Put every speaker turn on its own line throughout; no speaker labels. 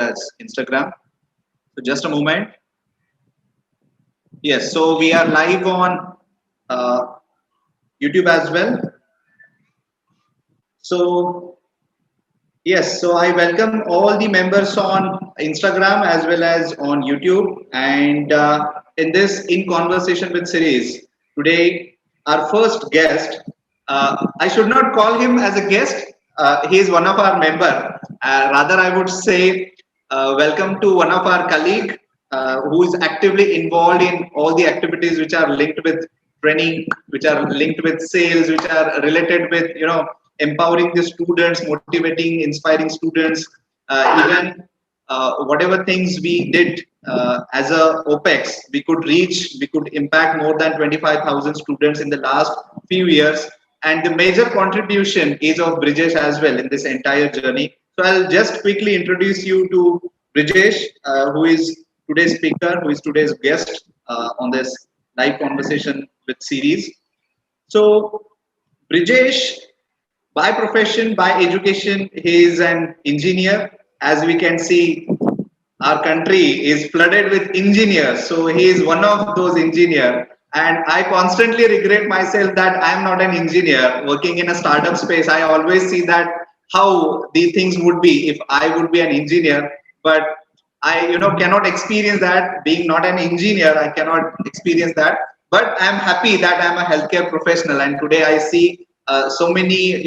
as Instagram. So just a moment. Yes, so we are live on uh, YouTube as well. So yes, so I welcome all the members on Instagram as well as on YouTube. And in this In Conversation with series, today our first guest, I should not call him as a guest. He is one of our member. Rather, I would say welcome to one of our colleague who is actively involved in all the activities which are linked with training, which are linked with sales, which are related with empowering the students, motivating, inspiring students, even whatever things we did as a OPEX, we could impact more than 25,000 students in the last few years. And the major contribution is of Brijesh as well in this entire journey. So I'll just quickly introduce you to Brijesh, who is today's speaker, who is today's guest on this live conversation with series. So Brijesh, by profession, by education, he is an engineer. As we can see, our country is flooded with engineers. So he is one of those engineers. And I constantly regret myself that I am not an engineer working in a startup space. I always see that how these things would be if I would be an engineer. But I, cannot experience that being not an engineer. I cannot experience that. But I'm happy that I'm a healthcare professional, and today I see so many,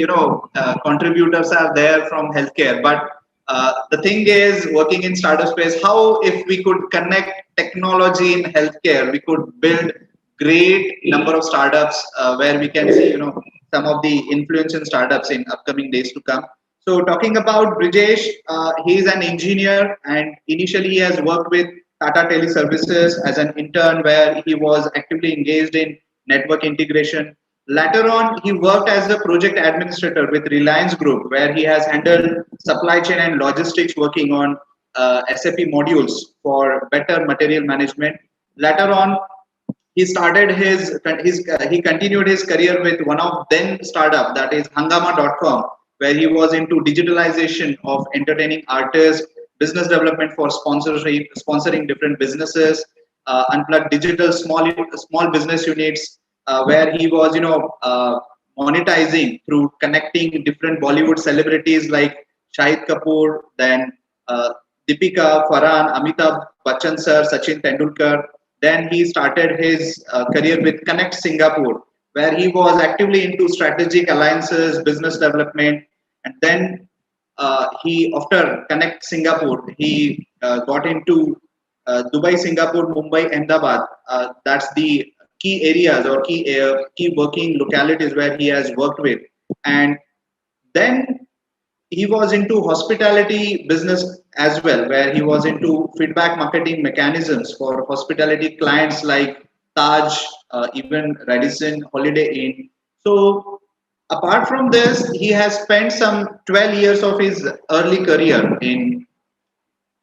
contributors are there from healthcare. But the thing is, working in startup space, how if we could connect technology in healthcare, we could build great number of startups where we can see, some of the influential startups in upcoming days to come. So talking about Brijesh, he is an engineer, and initially he has worked with Tata Teleservices as an intern where he was actively engaged in network integration. Later on, he worked as a project administrator with Reliance Group, where he has handled supply chain and logistics, working on SAP modules for better material management. Later on, he started he continued his career with one of then startup, that is Hangama.com, where he was into digitalization of entertaining artists, business development for sponsoring different businesses, unplugged digital small business units, where he was monetizing through connecting different Bollywood celebrities like Shahid Kapoor, then Deepika, Farhan, Amitabh Bachchan sir, Sachin Tendulkar. Then he started his career with Connect Singapore, where he was actively into strategic alliances, business development, and then after Connect Singapore, he got into Dubai, Singapore, Mumbai, Ahmedabad. That's the key areas or key working localities where he has worked with. And then he was into hospitality business as well, where he was into feedback marketing mechanisms for hospitality clients like Taj, even Radisson, Holiday Inn. So apart from this, he has spent some 12 years of his early career in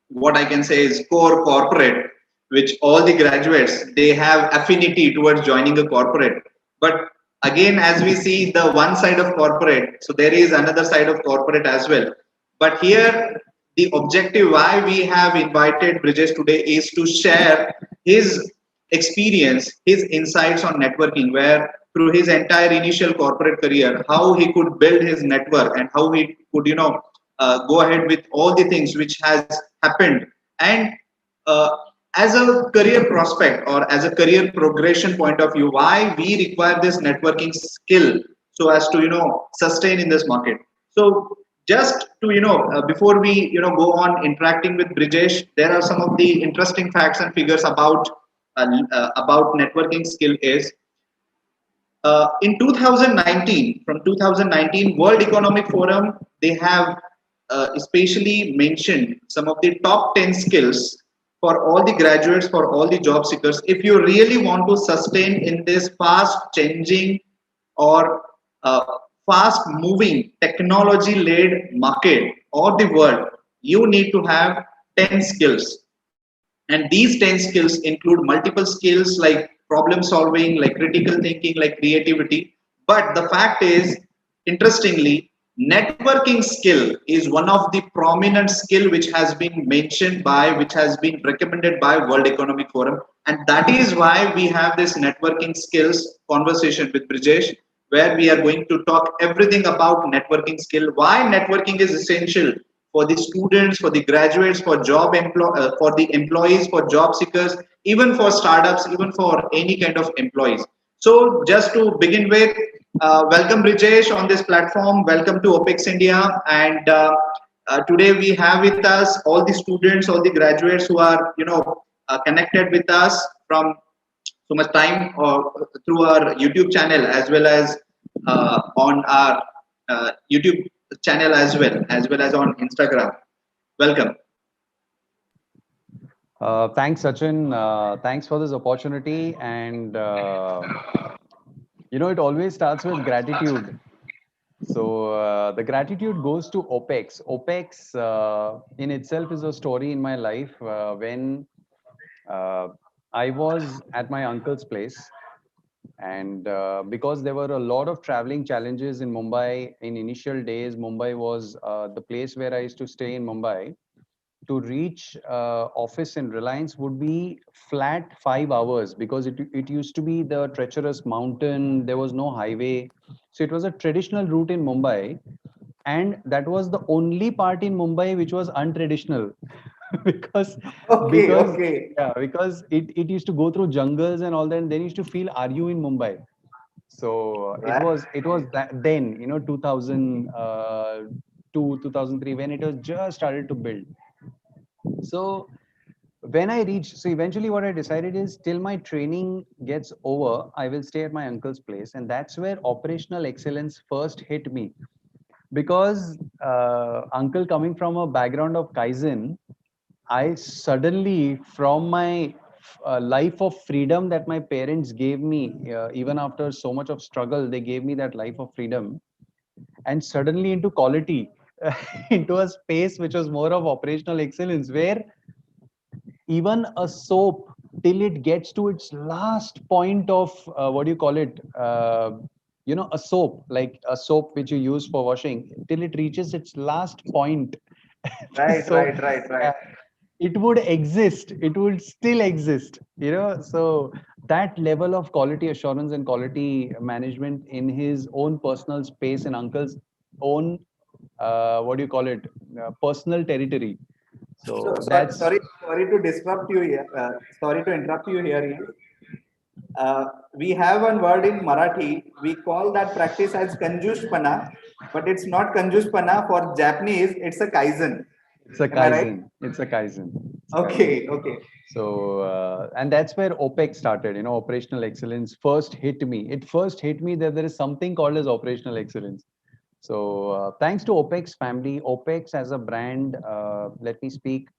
what I can say is core corporate, which all the graduates they have affinity towards joining a corporate. But again, as we see the one side of corporate, so there is another side of corporate as well. But here, the objective why we have invited Brijesh today is to share his experience, his insights on networking, where through his entire initial corporate career, how he could build his network and how he could, go ahead with all the things which has happened. And uh, as a career prospect or as a career progression point of view, why we require this networking skill so as to sustain in this market. So just to before we go on interacting with Brijesh, there are some of the interesting facts and figures about networking skill is in 2019, from 2019 World Economic Forum, they have especially mentioned some of the top 10 skills for all the graduates, for all the job seekers. If you really want to sustain in this fast changing or fast moving technology led market or the world, you need to have 10 skills. And these 10 skills include multiple skills like problem solving, like critical thinking, like creativity. But the fact is, interestingly, networking skill is one of the prominent skill which has been mentioned by, which has been recommended by World Economic Forum, and that is why we have this networking skills conversation with Brijesh, where we are going to talk everything about networking skill, why networking is essential for the students, for the graduates, for the employees, for job seekers, even for startups, even for any kind of employees. So just to begin with, welcome Brijesh on this platform. Welcome to OPEX India. And today we have with us all the students, all the graduates who are, connected with us from so much time or through our YouTube channel, as well as on our YouTube channel, as well as on Instagram. Welcome.
Thanks, Sachin. Thanks for this opportunity. And, it always starts with gratitude. So the gratitude goes to OPEX. OPEX in itself is a story in my life when uh, I was at my uncle's place. And because there were a lot of traveling challenges in Mumbai in initial days, Mumbai was the place where I used to stay in Mumbai. To reach office in Reliance would be flat 5 hours because it used to be the treacherous mountain. There was no highway. So it was a traditional route in Mumbai. And that was the only part in Mumbai which was untraditional because
Okay,
because
okay.
yeah, because it used to go through jungles and all that. And then you used to feel, are you in Mumbai? So
Right.
it was that then, 2002, 2003, when it was just started to build. So when I reached, so eventually what I decided is till my training gets over, I will stay at my uncle's place. And that's where operational excellence first hit me. Because uncle coming from a background of Kaizen, I suddenly, from my life of freedom that my parents gave me, even after so much of struggle, they gave me that life of freedom, and suddenly into quality, into a space which was more of operational excellence, where even a soap, till it gets to its last point of what do you call it, a soap, like a soap which you use for washing, till it reaches its last point.
Right,
So
right, right, right.
uh, it would exist, it would still exist, so that level of quality assurance and quality management in his own personal space and uncle's own what do you call it, personal territory.
So
So
sorry,
that's
sorry to disrupt you here. Sorry to interrupt you here. Ian. We have one word in Marathi. We call that practice as kanjushpana, but it's not kanjushpana. For Japanese, it's a kaizen.
It's a
Am I right?
Kaizen. It's a Kaizen. It's a Kaizen.
Okay, okay.
So, and that's where OPEX started, operational excellence first hit me. It first hit me that there is something called as operational excellence. So, thanks to OPEX family, OPEX as a brand, let me speak.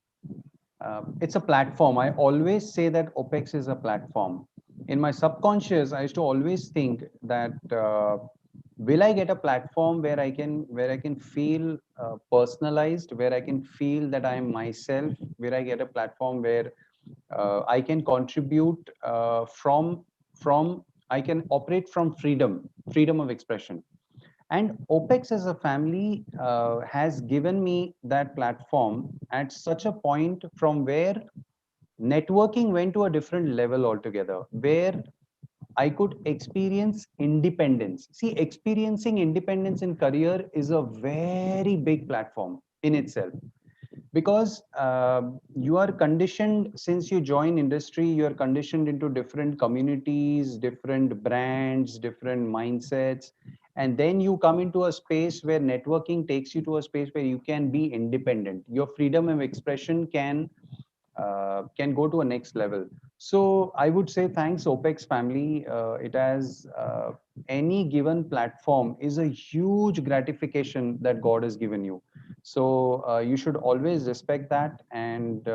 It's a platform. I always say that OPEX is a platform. In my subconscious, I used to always think that will I get a platform where I can feel personalized, where I can feel that I am myself, where I get a platform where I can contribute from I can operate from freedom of expression. And OPEX as a family has given me that platform at such a point from where networking went to a different level altogether, where I could experience independence. See, experiencing independence in career is a very big platform in itself, because you are conditioned since you join industry, you are conditioned into different communities, different brands, different mindsets, and then you come into a space where networking takes you to a space where you can be independent. Your freedom of expression can go to a next level. So I would say thanks OPEX family. It has any given platform is a huge gratification that God has given you. So you should always respect that, and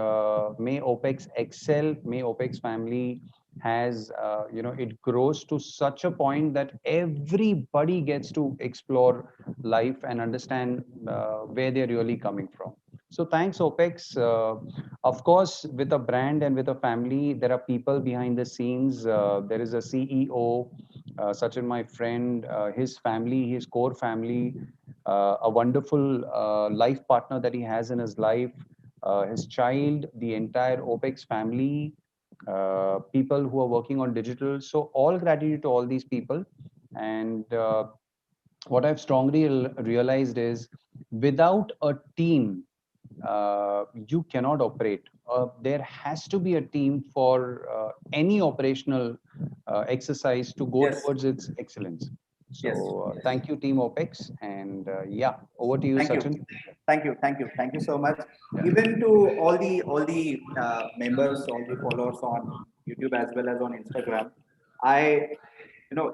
may OPEX excel. May OPEX family has it grows to such a point that everybody gets to explore life and understand where they're really coming from. So thanks OPEX. Of course, with a brand and with a family, there are people behind the scenes. There is a CEO, Sachin, my friend, his family, his core family, a wonderful life partner that he has in his life, his child, the entire OPEX family, people who are working on digital. So all gratitude to all these people. And what I've strongly realized is without a team, you cannot operate. There has to be a team for any operational exercise to go
Yes,
towards its excellence.
yes.
So thank you, Team OPEX. And yeah, over to you,
Thank you.
Sachin.
Thank you. Thank you. Thank you so much.
Yeah.
Even to all the members, all the followers on YouTube as well as on Instagram. I,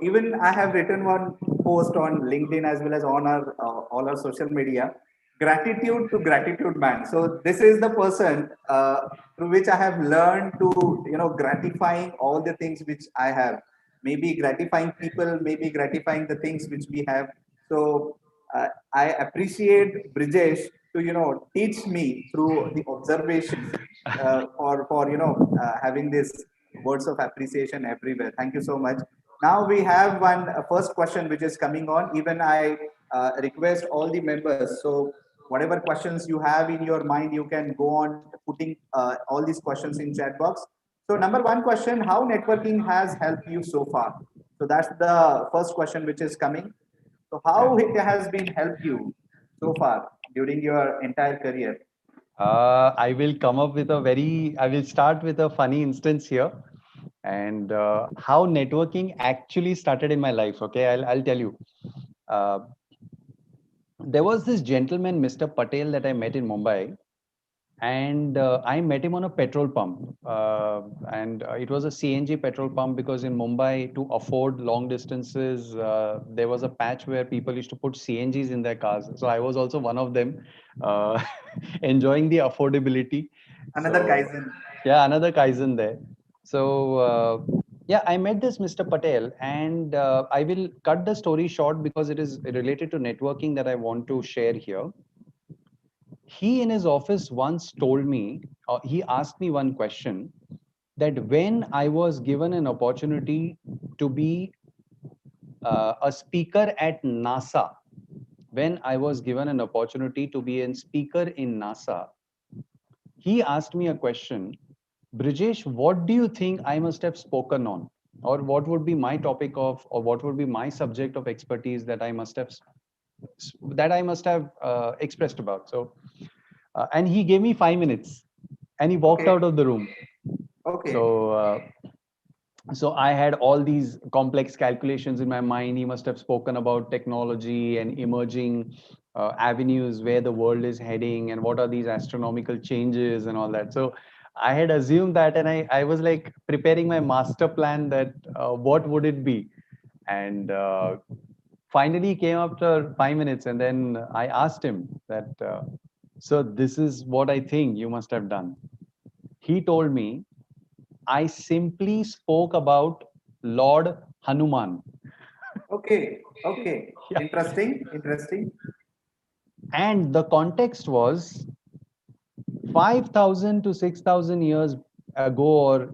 even I have written one post on LinkedIn as well as on our all our social media. Gratitude to gratitude man. So this is the person through which I have learned to gratifying all the things which I have. Maybe gratifying people, maybe gratifying the things which we have. So I appreciate Brijesh to teach me through the observation for having this words of appreciation everywhere. Thank you so much. Now we have one first question which is coming on. Even I request all the members. So whatever questions you have in your mind, you can go on putting all these questions in chat box. So number one question: how networking has helped you so far? So that's the first question which is coming. So how it has been helped you so far during your entire career?
I will start with a funny instance here and how networking actually started in my life. Okay, I'll tell you. Uh, there was this gentleman, Mr. Patel, that I met in Mumbai, and I met him on a petrol pump. And it was a CNG petrol pump because in Mumbai, to afford long distances, there was a patch where people used to put CNGs in their cars. So I was also one of them, uh, enjoying the affordability.
Another
So
Kaizen.
yeah, another Kaizen there. So yeah, I met this Mr. Patel, and I will cut the story short because it is related to networking that I want to share here. He in his office once told me, he asked me one question, that when I was given an opportunity to be a speaker at NASA, when I was given an opportunity to be a speaker in NASA, he asked me a question, Brijesh, what do you think I must have spoken on? Or what would be my topic of, or what would be my subject of expertise that I must have expressed about? So, and he gave me 5 minutes, and he walked
Okay.
out of the room.
Okay.
So I had all these complex calculations in my mind. He must have spoken about technology and emerging avenues where the world is heading and what are these astronomical changes and all that. So I had assumed that, and I was like preparing my master plan that what would it be? And finally he came after 5 minutes, and then I asked him that, so this is what I think you must have done. He told me, I simply spoke about Lord Hanuman.
Okay. Okay.
Yeah.
Interesting. Interesting.
And the context was 5,000 to 6,000 years ago, or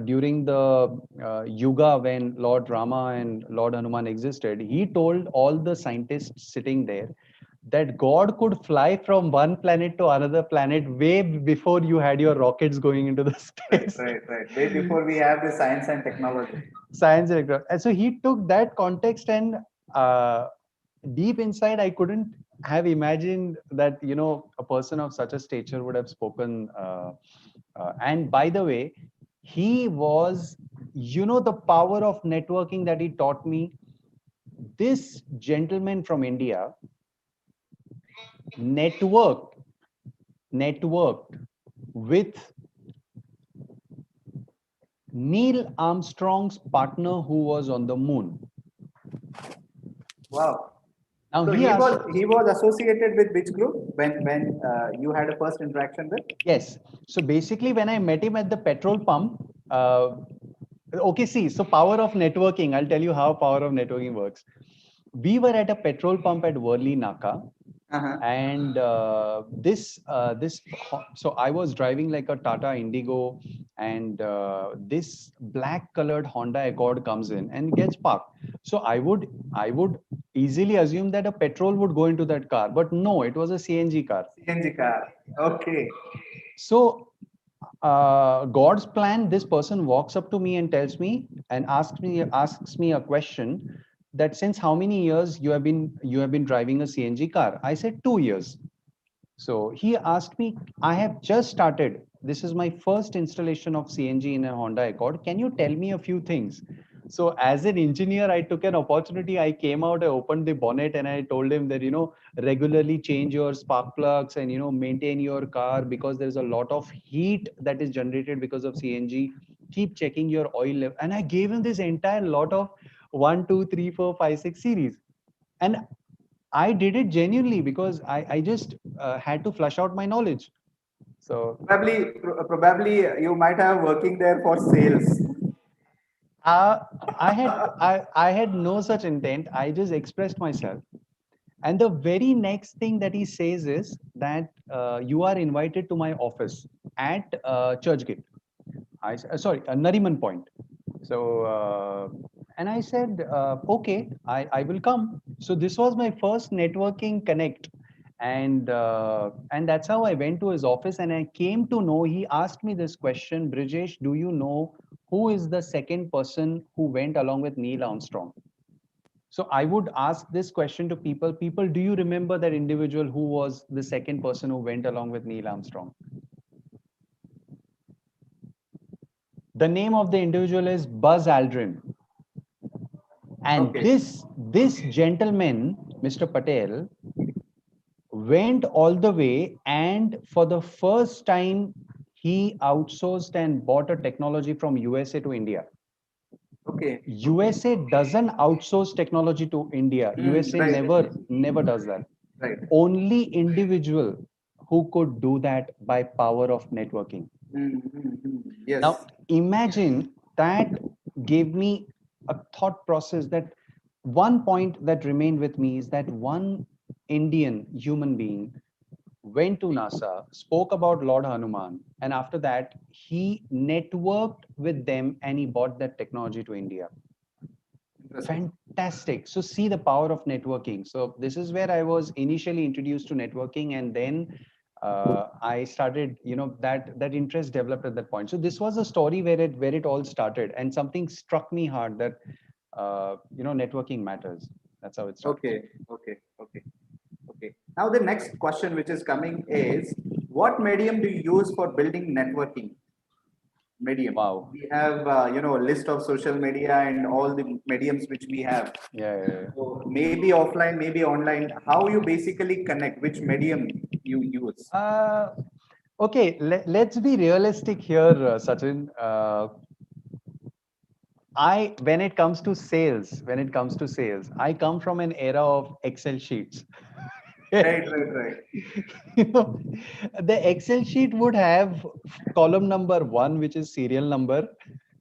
during the Yuga when Lord Rama and Lord Hanuman existed. He told all the scientists sitting there that God could fly from one planet to another planet way before you had your rockets going into the
Right.
space.
Right. Right. Way before we have the science and technology.
Science director. And so he took that context, and uh, deep inside, I couldn't have imagined that a person of such a stature would have spoken. And by the way, he was, the power of networking that he taught me. This gentleman from India networked networked with Neil Armstrong's partner who was on the moon.
Wow.
Now
So
he asked,
he was associated with which group when you had a first interaction with?
yes. So basically, when I met him at the petrol pump, okay, see, so power of networking, I'll tell you how power of networking works. We were at a petrol pump at Worli Naka,
Uh-huh.
and so I was driving like a Tata Indigo, and this black colored Honda Accord comes in and gets parked. So I would easily assume that a petrol would go into that car, but no, it was a CNG car.
CNG car. Okay.
So God's plan, this person walks up to me and tells me and asks me a question, that since how many years you have been driving a CNG car? I said 2 years. So he asked me, I have just started. This is my first installation of CNG in a Honda Accord. Can you tell me a few things? So as an engineer, I took an opportunity. I came out, I opened the bonnet and I told him that, regularly change your spark plugs and, maintain your car because there's a lot of heat that is generated because of CNG. Keep checking your oil level. And I gave him this entire lot of 1, 2, 3, 4, 5, 6 series. And I did it genuinely because I just had to flush out my knowledge. So
Probably you might have working there for sales.
uh, I had no such intent. I just expressed myself. And the very next thing that he says is that you are invited to my office at Churchgate. Sorry, Nariman Point. So, and I said, okay, I will come. So this was my first networking connect. And that's how I went to his office and I came to know, he asked me this question, Brijesh, do you know who is the second person who went along with Neil Armstrong? So I would ask this question to people. People, do you remember that individual who was the second person who went along with Neil Armstrong? The name of the individual is Buzz Aldrin. And
Okay.
this gentleman, Mr. Patel, went all the way, and for the first time, he outsourced and bought a technology from USA to India.
Okay.
USA doesn't outsource technology to India. USA
Right.
never does that.
Right.
Only individual who could do that by power of networking.
Yes.
Now imagine that gave me a thought process, that one point that remained with me is that one Indian human being went to NASA, spoke about Lord Hanuman, and after that, he networked with them and he brought that technology to India.
Interesting.
Fantastic. So, see the power of networking. So, this is where I was initially introduced to networking, and then I started, that interest developed at that point. So, this was a story where it all started, and something struck me hard that, networking matters. That's how it started.
Okay. Now the next question which is coming is, what medium do you use for building networking? Medium.
Wow.
We have a list of social media and all the mediums which we have.
Yeah.
So maybe offline, maybe online. How you basically connect? Which medium you use?
Okay, let's be realistic here, Sachin. When it comes to sales, I come from an era of Excel sheets.
Right.
You know, the Excel sheet would have column number 1, which is serial number,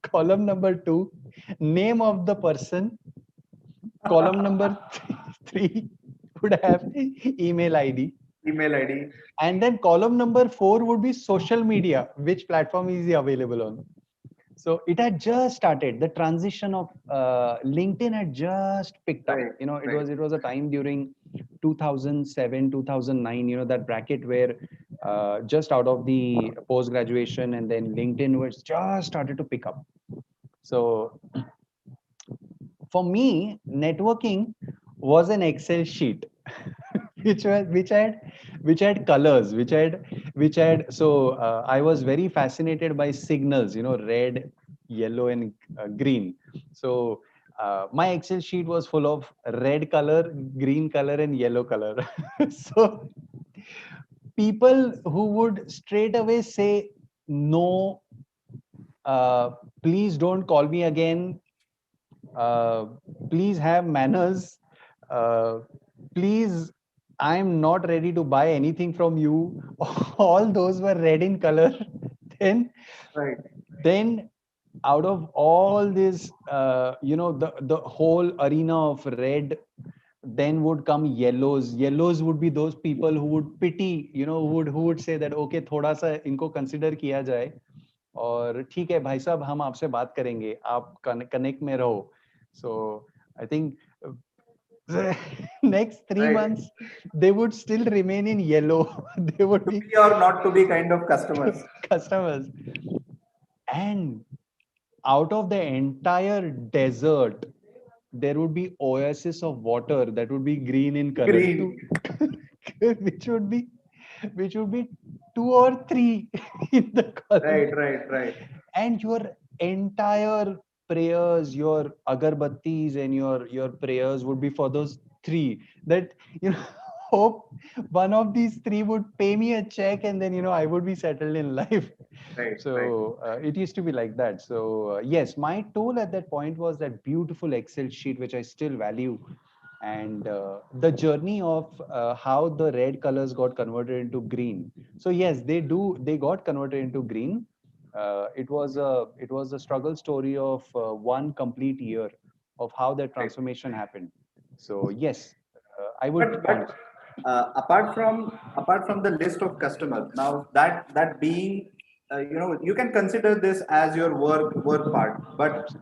column number 2, name of the person, column number 3 would have email ID,
Email ID.
and then column number 4 would be social media, which platform is he available on. So it had just started. The transition of LinkedIn had just picked up.
Right.
It was a time during 2007, 2009. That bracket where just out of the post graduation, and then LinkedIn was just started to pick up. So for me, networking was an Excel sheet, which had colors, which had. So I was very fascinated by signals, red, yellow, and green. So my Excel sheet was full of red color, green color, and yellow color. So people who would straight away say no, please don't call me again, uh, please have manners, uh, please, I'm not ready to buy anything from you. All those were red in color. then
Right.
then out of all this, the whole arena of red, then would come yellows would be those people who would pity, who would say that, okay, thoda sa inko consider kiya jaye. और ठीक है भाई साहब हम आपसे बात करेंगे, आप कनेक्ट में रहो. So I think the next 3 months they would still remain in yellow. They would
To
be
be or not to be kind of customers.
customers. And out of the entire desert, there would be oasis of water that would be green in color,
Green.
which would be two or three in the column.
Right.
And your entire prayers, your agarbattis and your prayers would be for those three. That hope one of these three would pay me a check, and then I would be settled in life.
Right.
So it used to be like that. So yes, my tool at that point was that beautiful Excel sheet, which I still value, and the journey of how the red colors got converted into green. So yes, they got converted into green. It was a struggle story of one complete year of how that transformation happened. So yes, I would
But
point.
apart from the list of customers, now that being, you can consider this as your work part. But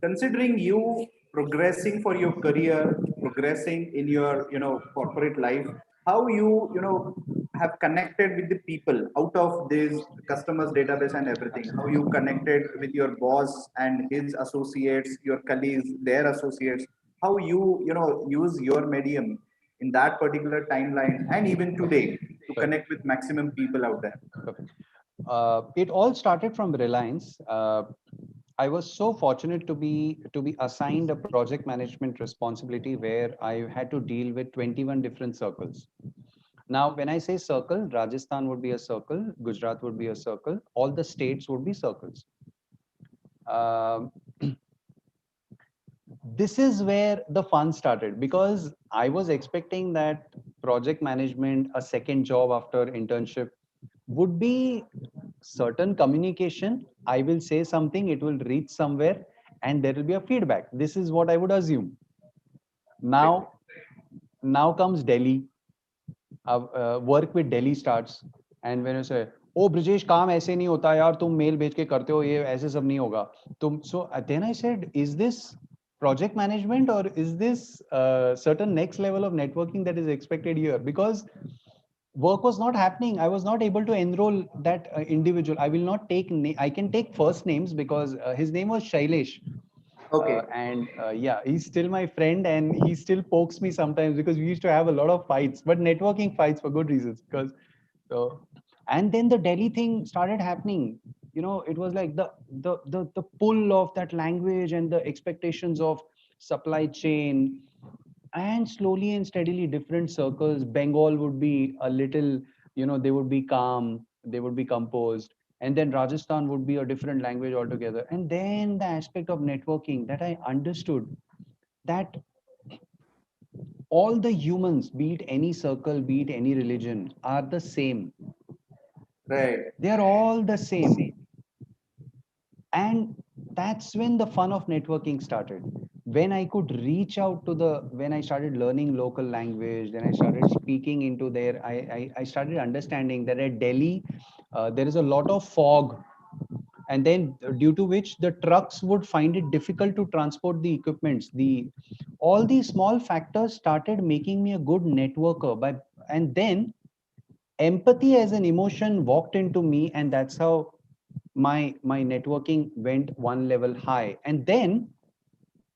considering you progressing for your career, progressing in your corporate life, how you have connected with the people out of this customers database and everything, how you connected with your boss and his associates, your colleagues, their associates, how you use your medium in that particular timeline and even today to connect with maximum people out there.
Perfect. It all started from Reliance. I was so fortunate to be assigned a project management responsibility where I had to deal with 21 different circles. Now, when I say circle, Rajasthan would be a circle, Gujarat would be a circle, all the states would be circles. Um, this is where the fun started because I was expecting that project management, a second job after internship, would be certain communication. I will say something, it will reach somewhere, and there will be a feedback. This is what I would assume. Now, now comes Delhi. Work with Delhi starts, and when you say, "Oh, Brijesh, काम ऐसे नहीं होता यार, तुम mail भेज के करते हो, ये ऐसे सब नहीं होगा." So then I said, "Is this project management or is this certain next level of networking that is expected here?" Because work was not happening. I was not able to enroll that individual. I will not take. I can take first names because his name was Shailesh.
Okay.
And yeah, he's still my friend, and he still pokes me sometimes because we used to have a lot of fights, but networking fights for good reasons. Because, and then the Delhi thing started happening. It was like the pull of that language and the expectations of supply chain, and slowly and steadily, different circles. Bengal would be a little, they would be calm, they would be composed, and then Rajasthan would be a different language altogether. And then the aspect of networking that I understood, that all the humans, be it any circle, be it any religion, are the same.
Right.
They are all the same. And that's when the fun of networking started. When I could reach out to when I started learning local language, then I started speaking into there. I started understanding that at Delhi, there is a lot of fog, and then due to which the trucks would find it difficult to transport the equipments. All these small factors started making me a good networker. And then empathy as an emotion walked into me, and that's how my networking went one level high. And then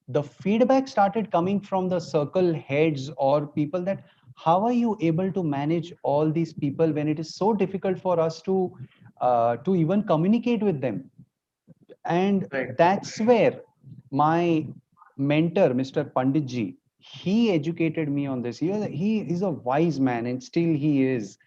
the feedback started coming from the circle heads or people, that how are you able to manage all these people when it is so difficult for us to even communicate with them. And
Right.
that's where my mentor, Mr. Panditji, he educated me on this. He is a wise man, and still he is.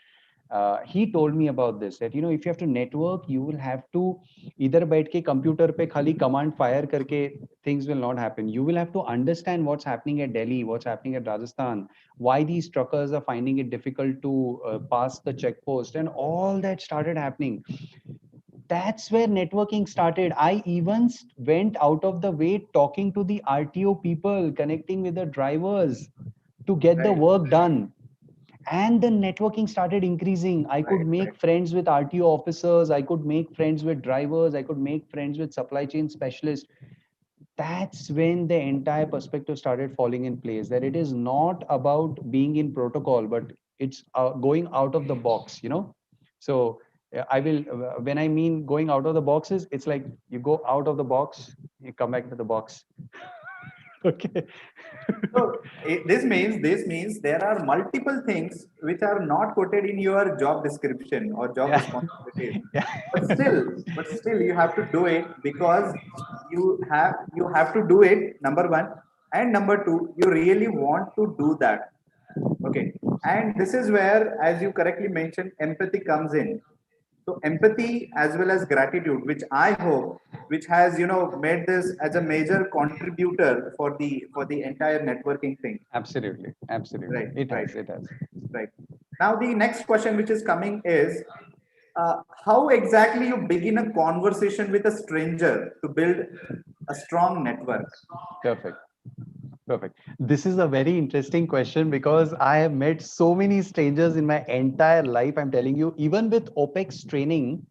He told me about this, that if you have to network, you will have to either बैठ के computer पे खाली command fire करके, things will not happen. You will have to understand what's happening at Delhi, what's happening at Rajasthan, why these truckers are finding it difficult to pass the checkpost, and all that started happening. That's where networking started. I even went out of the way talking to the RTO people, connecting with the drivers to get the
Right.
work done. and the networking started increasing. I could
Right,
make
right.
friends with RTO officers, I could make friends with drivers, I could make friends with supply chain specialists. That's when the entire perspective started falling in place, that it is not about being in protocol, but it's going out of the box, you know. So I will when I mean going out of the boxes, it's like you go out of the box, you come back to the box. Okay.
So this means there are multiple things which are not quoted in your job description or job
Yeah.
responsibilities.
Yeah.
But still you have to do it because you have to do it, number one. And number two, you really want to do that. Okay. And this is where, as you correctly mentioned, empathy comes in. So empathy as well as gratitude, which I hope, which has made this as a major contributor for the entire networking thing.
Absolutely, absolutely,
Right,
it
right,
has, it has.
right. Now the next question which is coming is, how exactly you begin a conversation with a stranger to build a strong network?
Perfect. Perfect. This is a very interesting question because I have met so many strangers in my entire life. I'm telling you, even with OPEX training,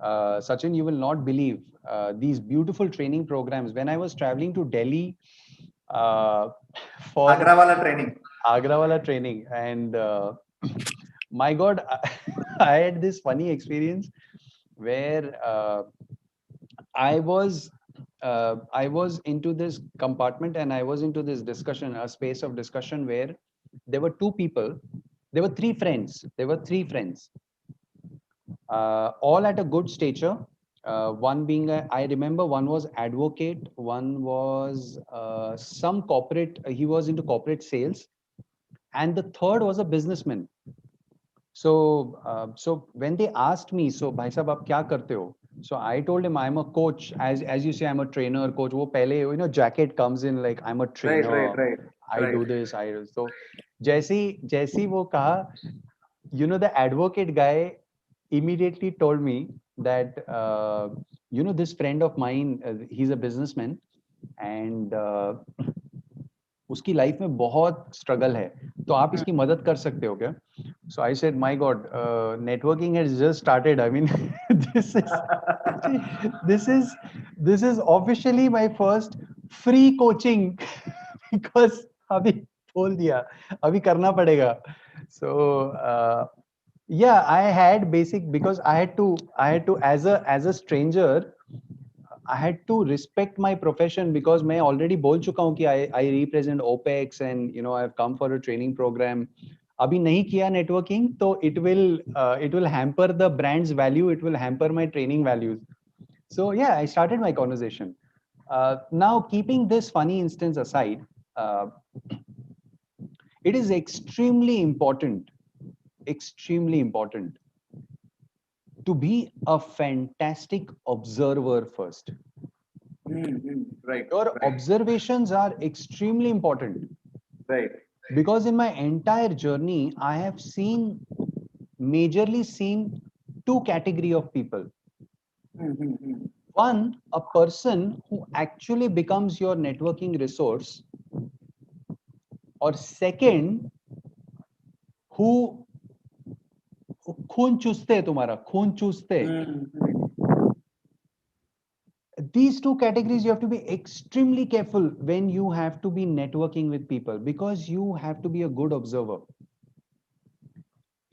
Sachin, you will not believe these beautiful training programs. When I was traveling to Delhi uh, for
Agrawala training.
Agrawala training, and my God, I had this funny experience where I was into this compartment and I was into this discussion, a space of discussion where there were two people, there were three friends, all at a good stature. One being, I remember one was advocate, one was some corporate, he was into corporate sales, and the third was a businessman. So when they asked me, so bhai sahab aap kya karte ho? So I told him I'm a coach. As you say, I'm a trainer, coach. वो पहले jacket comes in like I'm a
Right,
trainer.
right, right,
I
right.
do this. I do so. जैसी वो कहा, the advocate guy immediately told me that this friend of mine, he's a businessman, and उसकी life में बहुत struggle है, तो आप इसकी मदद कर सकते हो क्या? So I said, my God, networking has just started. I mean, this is this is this is officially my first free coaching because अभी बोल दिया, अभी करना पड़ेगा. So yeah, I had basic because I had to as a stranger I had to respect my profession because मैं already बोल चुका हूँ कि I represent OPEX and I've come for a training program. अभी नहीं किया networking तो it will hamper the brand's value. It will hamper my training values. So yeah, I started my conversation. Now keeping this funny instance aside, uh, it is extremely important to be a fantastic observer first.
Right,
Your
right,
observations are extremely important
right.
because in my entire journey I have majorly seen two category of people.
Mm-hmm.
One, a person who actually becomes your networking resource, or second, who खून चूसते है, तुम्हारा खून चूसते. These two categories you have to be extremely careful when you have to be networking with people because you have to be a good observer.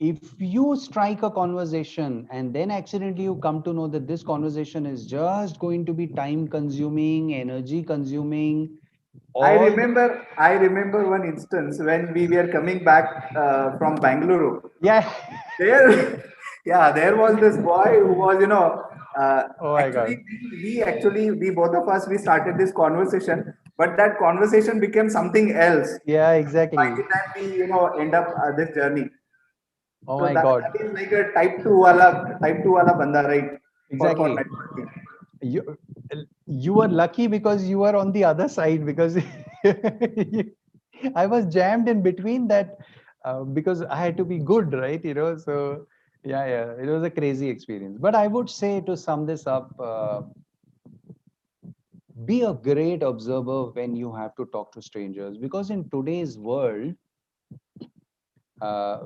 If you strike a conversation and then accidentally you come to know that this conversation is just going to be time consuming, energy consuming, all
I remember one instance when we were coming back from Bangalore.
yeah.
There, yeah, there was this boy who was,
Oh my
actually,
God.
we both of us, we started this conversation, but that conversation became something else
Yeah,
by
exactly.
the time we, end up this journey.
Oh
So
my
that,
God.
that is like a type 2 wala banda, right? For
Exactly.
networking.
You you were lucky because you were on the other side because I was jammed in between that because I had to be good, right? So yeah, it was a crazy experience. But I would say to sum this up, be a great observer when you have to talk to strangers because in today's world,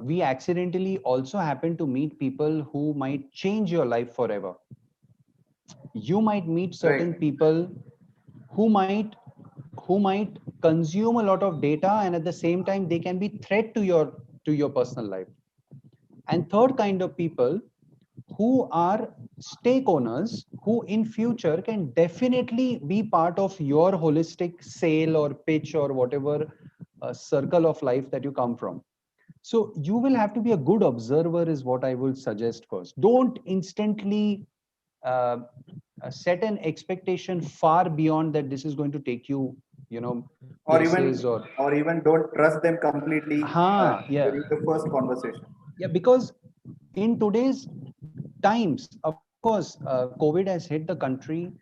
we accidentally also happen to meet people who might change your life forever. You might meet certain
Right.
people who might consume a lot of data, and at the same time they can be threat to your personal life. And third kind of people who are stake owners, who in future can definitely be part of your holistic sale or pitch or whatever circle of life that you come from. So you will have to be a good observer is what I will suggest first. Don't instantly uh, set an expectation far beyond that this is going to take you, you know,
Or
places
even
or
or even don't trust them completely
yeah.
during the first conversation.
Yeah, because in today's times, of course, COVID has hit the country.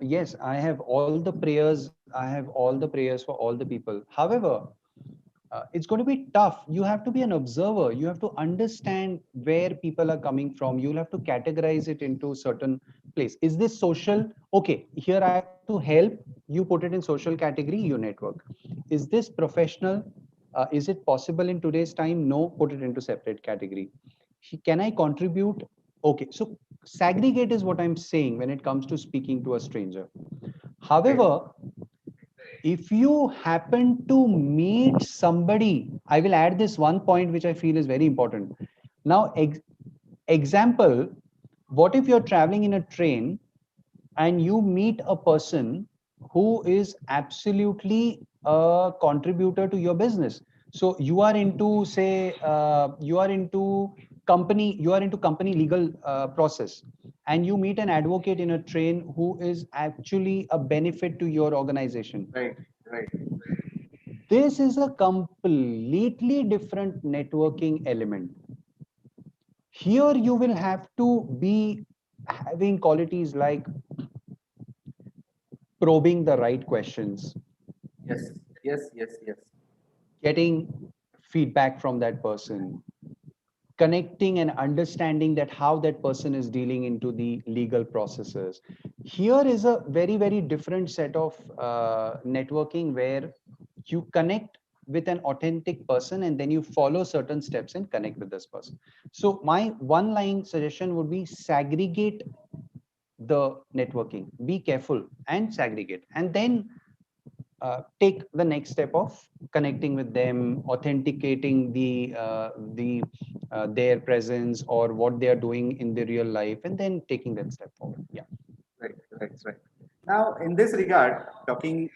Yes, I have all the prayers. I have all the prayers for all the people. However, it's going to be tough. You have to be an observer. You have to understand where people are coming from. You'll have to categorize it into certain place. Is this social? Okay, here I have to help. You put it in social category, your network. Is this professional? Is it possible in today's time? No, put it into separate category. Can I contribute? Okay, so segregate is what I'm saying when it comes to speaking to a stranger.
Right.
However, if you happen to meet somebody, I will add this one point which I feel is very important. Now, example, what if you're traveling in a train and you meet a person who is absolutely a contributor to your business? So you are into, say, you are into company legal process, and you meet an advocate in a train who is actually a benefit to your organization.
Right. Right.
This is a completely different networking element. Here you will have to be having qualities like probing the right questions,
Yes. Yes. Yes. Yes.
getting feedback from that person, connecting and understanding that how that person is dealing into the legal processes. Here is a very, very different set of networking where you connect with an authentic person and then you follow certain steps and connect with this person. So my one line suggestion would be segregate the networking. Be careful and segregate, and then take the next step of connecting with them, authenticating their presence or what they are doing in their real life, and then taking that step forward. Yeah.
Right. Right. Right. Now, in this regard, we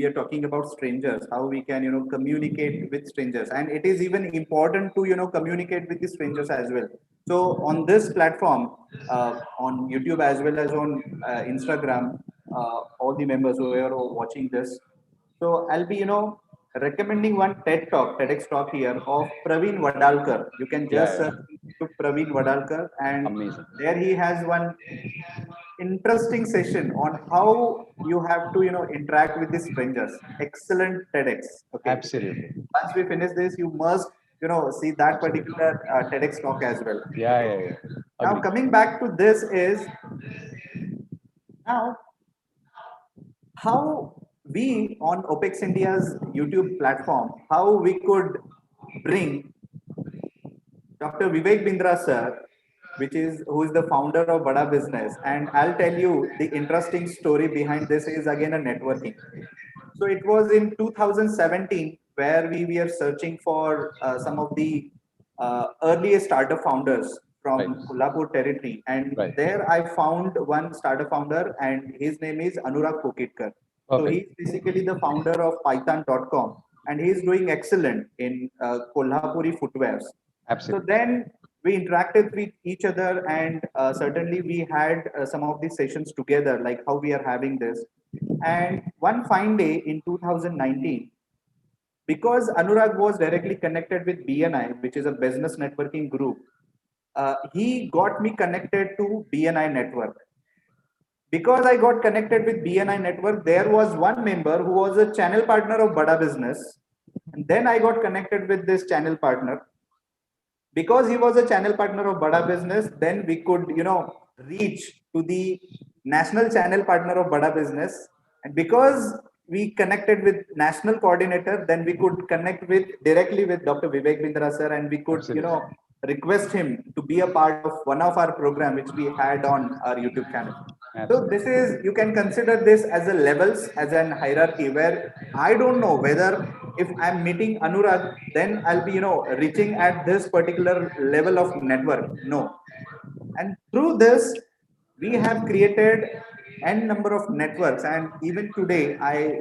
are talking about strangers, how we can, communicate with strangers, and it is even important to, communicate with the strangers as well. So, on this platform, on YouTube as well as on Instagram, all the members who are watching this, so I'll be, recommending one TEDx talk here of Praveen Vadalkar. You can just
Yeah,
search to Praveen Vadalkar, and
amazing.
there he has one interesting session on how you have to interact with the strangers. Excellent TEDx. Okay,
Absolutely.
once we finish this you must see that
Absolutely.
particular TEDx talk as well.
Yeah.
Now
Agree.
coming back to this is, now how we on OPEX India's YouTube platform, how we could bring Dr. Vivek Bindra sir, which is who is the founder of Bada Business, and I'll tell you the interesting story behind this is again a networking. So it was in 2017 where we were searching for some of the earliest startup founders
Right.
from Kolhapur territory, and
Right.
there I found one startup founder, and his name is Anurag Kokitkar. So
Perfect.
he's basically the founder of Python.com, and he's doing excellent in Kolhapuri footwears. So
Absolutely.
then we interacted with each other, and certainly we had some of these sessions together, like how we are having this. And one fine day in 2019, because Anurag was directly connected with BNI, which is a business networking group, he got me connected to BNI network. Because I got connected with BNI network, there was one member who was a channel partner of Bada Business. And then I got connected with this channel partner. Because he was a channel partner of Bada Business, then we could reach to the national channel partner of Bada Business. And because we connected with national coordinator, then we could connect with directly with Dr. Vivek Bindra sir, and we could,
Absolutely.
request him to be a part of one of our program which we had on our YouTube channel. So
Absolutely.
this is, you can consider this as a levels, as an hierarchy, where I don't know whether if I'm meeting Anurag, then I'll be, reaching at this particular level of network. No. And through this, we have created n number of networks. And even today,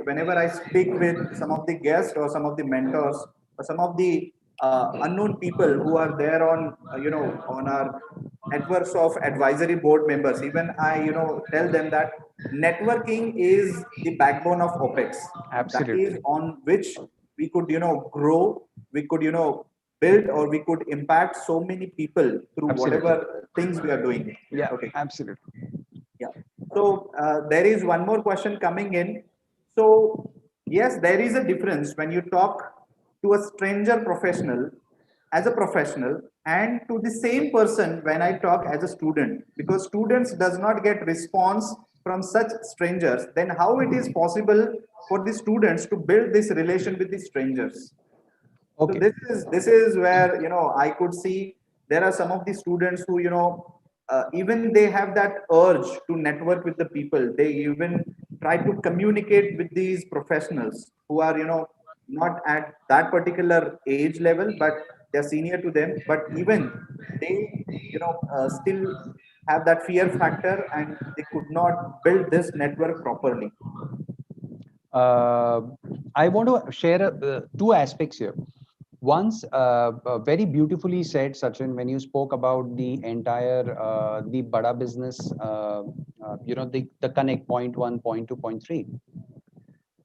whenever I speak with some of the guests or some of the mentors or some of the unknown people who are there on, on our networks of advisory board members, even I, tell them that networking is the backbone of OPEX. That is
Absolutely.
on which we could, grow, we could, build, or we could impact so many people through
Absolutely.
whatever things we are doing.
Yeah,
Okay.
absolutely.
Yeah. So there is one more question coming in. So yes, there is a difference when you talk to a stranger professional as a professional, and to the same person when I talk as a student, because students does not get response from such strangers. Then how it is possible for the students to build this relation with the strangers? So
Okay.
this is where, I could see there are some of the students who, even they have that urge to network with the people. They even try to communicate with these professionals who are, not at that particular age level, but they're senior to them. But even they, still have that fear factor, and they could not build this network properly.
Uh, I want to share two aspects here. Once, very beautifully said, Sachin, when you spoke about the entire the Bada business, the connect point one, point two, point three.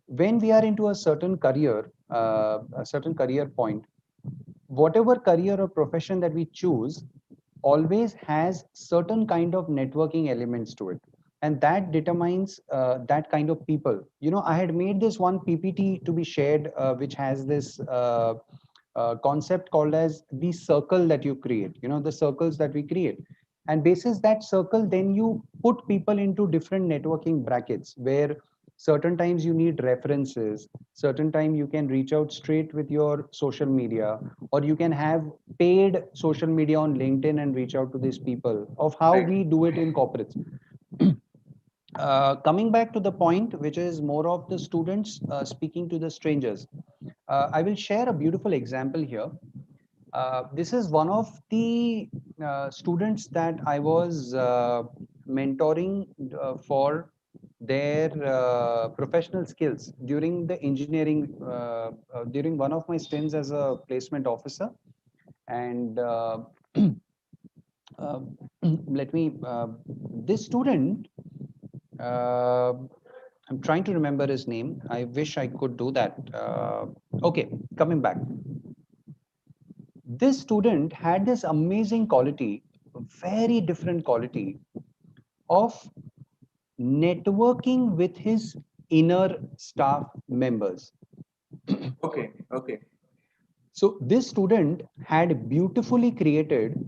When we are into a certain career point, whatever career or profession that we choose always has certain kind of networking elements to it, and that determines that kind of people. I had made this one PPT to be shared, which has this concept called as the circle that you create, the circles that we create. And basis that circle, then you put people into different networking brackets, where certain times you need references, certain time you can reach out straight with your social media, or you can have paid social media on LinkedIn and reach out to these people, of how
Right.
we do it in corporates. Coming back to the point, which is more of the students speaking to the strangers, I will share a beautiful example here. This is one of the students that I was mentoring for their professional skills during the engineering, during one of my stints as a placement officer. And uh, let me, this student, uh, I'm trying to remember his name. I wish I could do that. Okay, coming back. This student had this amazing quality, very different quality of networking with his inner staff members.
Okay. Okay.
So this student had beautifully created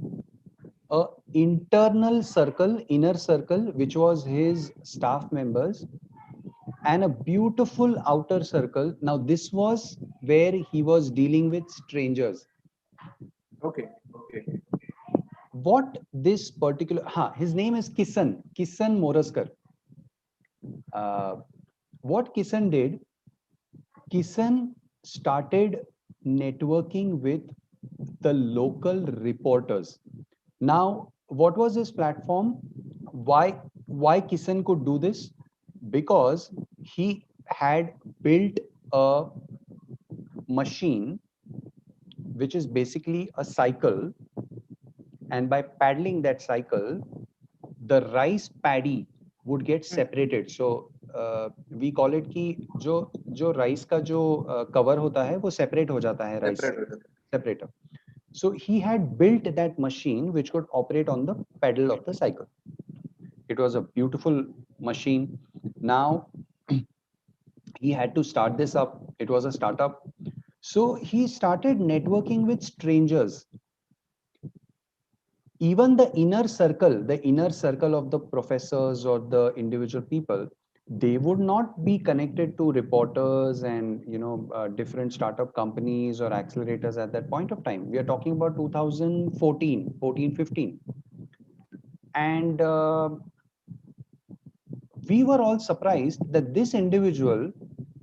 a internal circle, inner circle, which was his staff members, and a beautiful outer circle. Now this was where he was dealing with strangers.
Okay. Okay.
What this particular, his name is Kisan Moraskar. uh, what Kisan did, Kisan started networking with the local reporters. Now, what was his platform? Why Kisan could do this? Because he had built a machine which is basically a cycle, and by paddling that cycle, the rice paddy would get
Hmm.
separated. So we call it कि जो जो rice का जो cover होता है वो separate हो जाता है rice से,
Separate with it.
separator. So he had built that machine which could operate on the pedal of the cycle. It was a beautiful machine. Now he had to start this up. It was a startup. So he started networking with strangers. Even the inner circle of the professors or the individual people, they would not be connected to reporters and different startup companies or accelerators at that point of time. We are talking about 2014, 15, and we were all surprised that this individual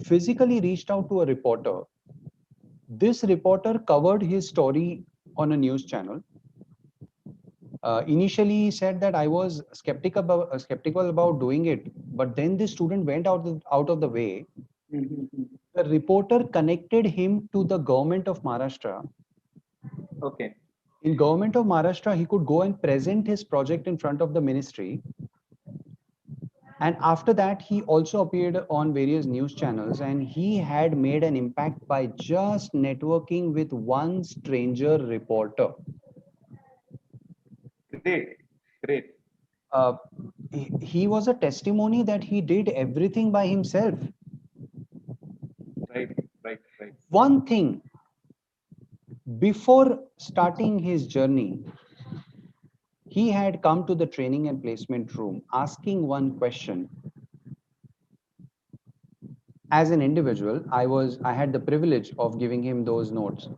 physically reached out to a reporter. This reporter covered his story on a news channel. Initially, he said that I was skeptical about doing it, but then the student went out of the way.
Mhm.
The reporter connected him to the government of Maharashtra.
Okay.
In government of Maharashtra, he could go and present his project in front of the ministry. And after that, he also appeared on various news channels, and he had made an impact by just networking with one stranger reporter.
Great. Great.
Uh, he was a testimony that he did everything by himself.
Right. Right. Right.
One thing, before starting his journey, he had come to the training and placement room asking one question. As an individual, I had the privilege of giving him those notes.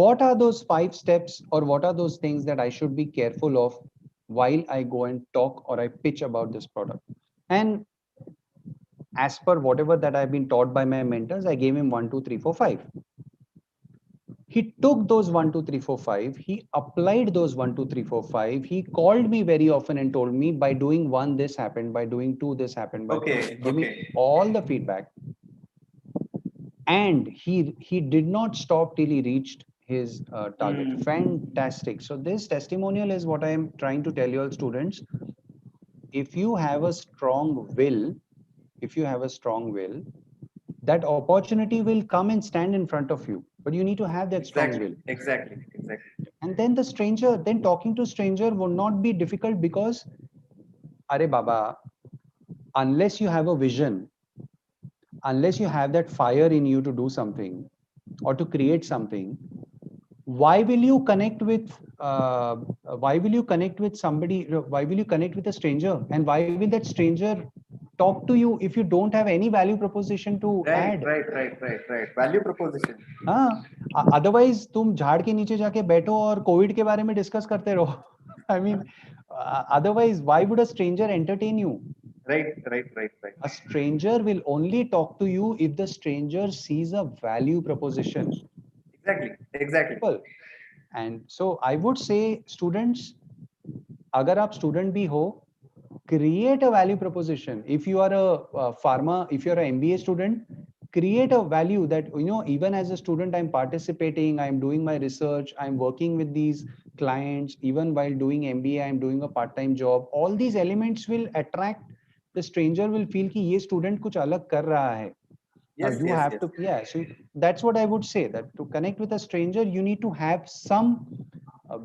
What are those 5 steps, or what are those things that I should be careful of while I go and talk or I pitch about this product? And as per whatever that I've been taught by my mentors, I gave him 1, 2, 3, 4, 5. He took those 1, 2, 3, 4, 5. He applied those 1, 2, 3, 4, 5. He called me very often and told me, by doing one, this happened. By doing two, this happened. By
Okay.
give me
Okay.
all the feedback. And he did not stop till he reached his target.
Mm.
Fantastic. So this testimonial is what I am trying to tell you all, students. If you have a strong will, if you have a strong will, that opportunity will come and stand in front of you, but you need to have that strong
Exactly.
will.
Exactly. Exactly.
And then then talking to stranger would not be difficult, because are baba, unless you have a vision, unless you have that fire in you to do something or to create something, why will you connect with somebody, why will you connect with a stranger, and why will that stranger talk to you if you don't have any value proposition to
Right.
add?
Right. Right. Right. Right. Value proposition.
हाँ, otherwise तुम झाड़ के नीचे जाके बैठो और Covid के बारे में डिस्कस करते रहो. I mean, otherwise, why would a stranger entertain you?
Right. Right. Right. Right.
A stranger will only talk to you if the stranger sees a value proposition.
Exactly. Exactly.
Simple. And so I would say, students, अगर आप student भी हो, create a value proposition. If you are a pharma, if you are an MBA student, create a value that, even as a student, I'm participating, I'm doing my research, I'm working with these clients. Even while doing MBA, I'm doing a part-time job. All these elements will attract the stranger, will feel कि ये student कुछ अलग कर रहा है. Now
Yes.
you
Yes.
have
Yes.
to, yeah. So that's what I would say, that to connect with a stranger, you need to have some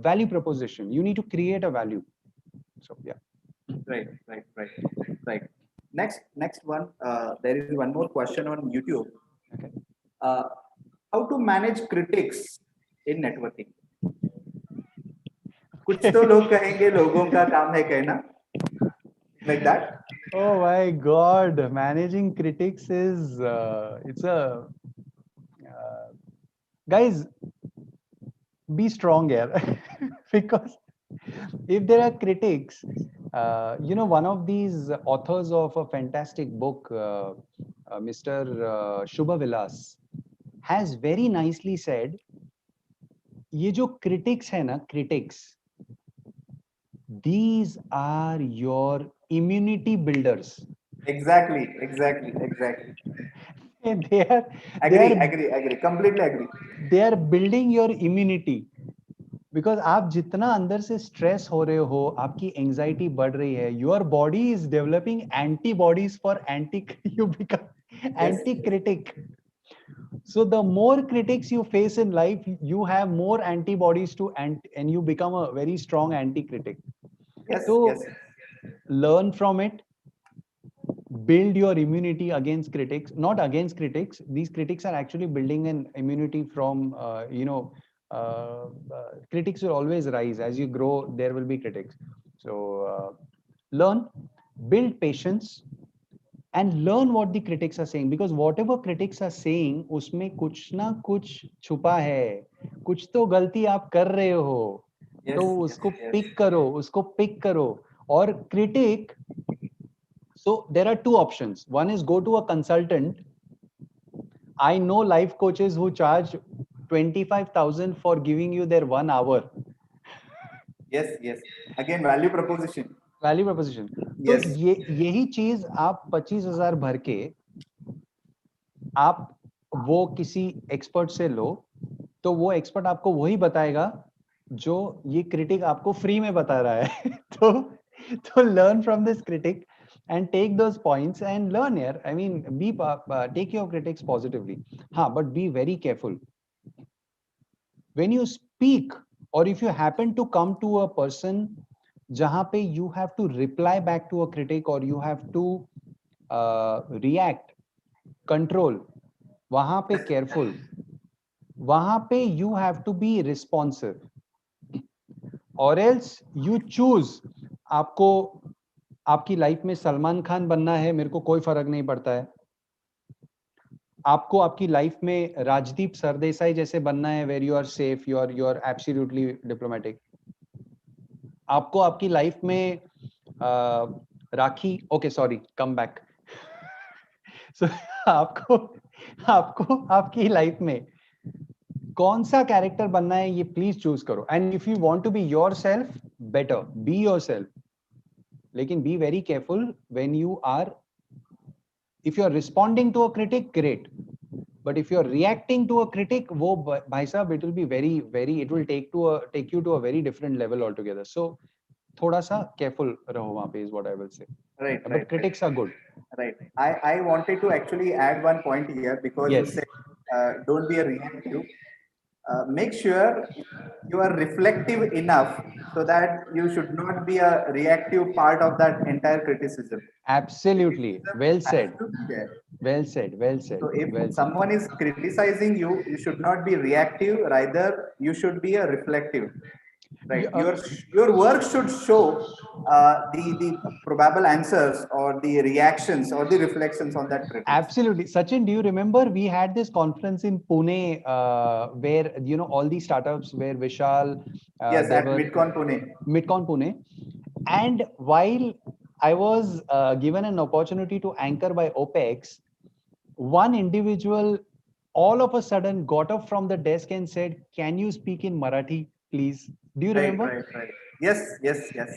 value proposition. You need to create a value. So yeah.
Right. Right. Right. Right. Next one. There is one more question on YouTube.
Okay.
Uh, how to manage critics in networking? कुछ तो लोग कहेंगे लोगों का काम है कहना. Like that.
Oh my God, managing critics is it's a guys, be strong here. Because if there are critics, one of these authors of a fantastic book, Mr. Shubha Vilas, has very nicely said, ये जो critics है ना, critics, these are your immunity builders.
Exactly. Exactly. Exactly.
And they are
Agree. Agree. Agree. Completely agree.
they are building your immunity. Because आप जितना अंदर से stress हो रहे हो, आपकी एंजाइटी बढ़ रही है, your body is developing antibodies for anti, you become
Yes.
Anti critic. So the more critics you face in life, you have more antibodies to and you become a very strong anti-critic.
Yes.
So
Yes.
learn from it, build your immunity against critics, not against critics. These critics are actually building an immunity from, critics will always rise. As you grow, there will be critics. So Learn, build patience, and learn what the critics are saying, because whatever critics are saying उसमें कुछ ना कुछ छुपा है, कुछ तो गलती आप कर रहे हो,
Yes,
तो
yes,
उसको
yes.
पिक करो. और critic, so there are two options. One is go to a consultant. I know life coaches who charge 25,000 for giving you their 1 hour.
Yes, yes. Again, value proposition.
Value preposition. तो
Yes.
ये यही चीज आप 25,000 भर के आप वो किसी एक्सपर्ट से लो, तो वो एक्सपर्ट आपको वही बताएगा जो ये क्रिटिक आपको फ्री में बता रहा है. तो learn from this critic and take those points and learn here. I mean, take your critics positively. But be very careful when you speak, or if you happen to come to a person jahan pe you have to reply back to a critic, or you have to react, control, wahan pe careful, wahan pe you have to be responsive, or else you choose. आपको आपकी life में सलमान खान बनना है, मेरे को कोई फर्क नहीं पड़ता है. आपको आपकी लाइफ में राजदीप सरदेसाई जैसे बनना है, where you are safe, you are absolutely diplomatic. आपको आपकी लाइफ में राखी, okay sorry, come back. So आपको आपको आपकी लाइफ में कौन सा कैरेक्टर बनना है, ये प्लीज चूज करो. And if you want to be yourself, better be yourself. लेकिन be very careful when you are, if you are responding to a critic, great. But if you are reacting to a critic, wo bhai sahab, it will be it will take you to a very different level altogether. So thoda sa careful raho wahan pe is what I will say.
Right,
But
right,
critics are good.
right. I wanted to actually add one point here, because you
Yes.
said don't be a reactive. Make sure you are reflective enough so that you should not be a reactive part of that entire criticism.
Absolutely. Well
Has
said.
to be there.
Well said. Well said.
So if
Well said.
someone is criticizing you, you should not be reactive. Rather, you should be a reflective. Right. Your work should show the probable answers or the reactions or the reflections on that critic.
Absolutely. Sachin, do you remember we had this conference in Pune where, you know, all these startups where Vishal,
Yes,
there
at
were Midcon Pune. And while I was given an opportunity to anchor by OPEX, one individual all of a sudden got up from the desk and said, "Can you speak in Marathi, please?" Do you remember?
Right. Yes, yes, yes.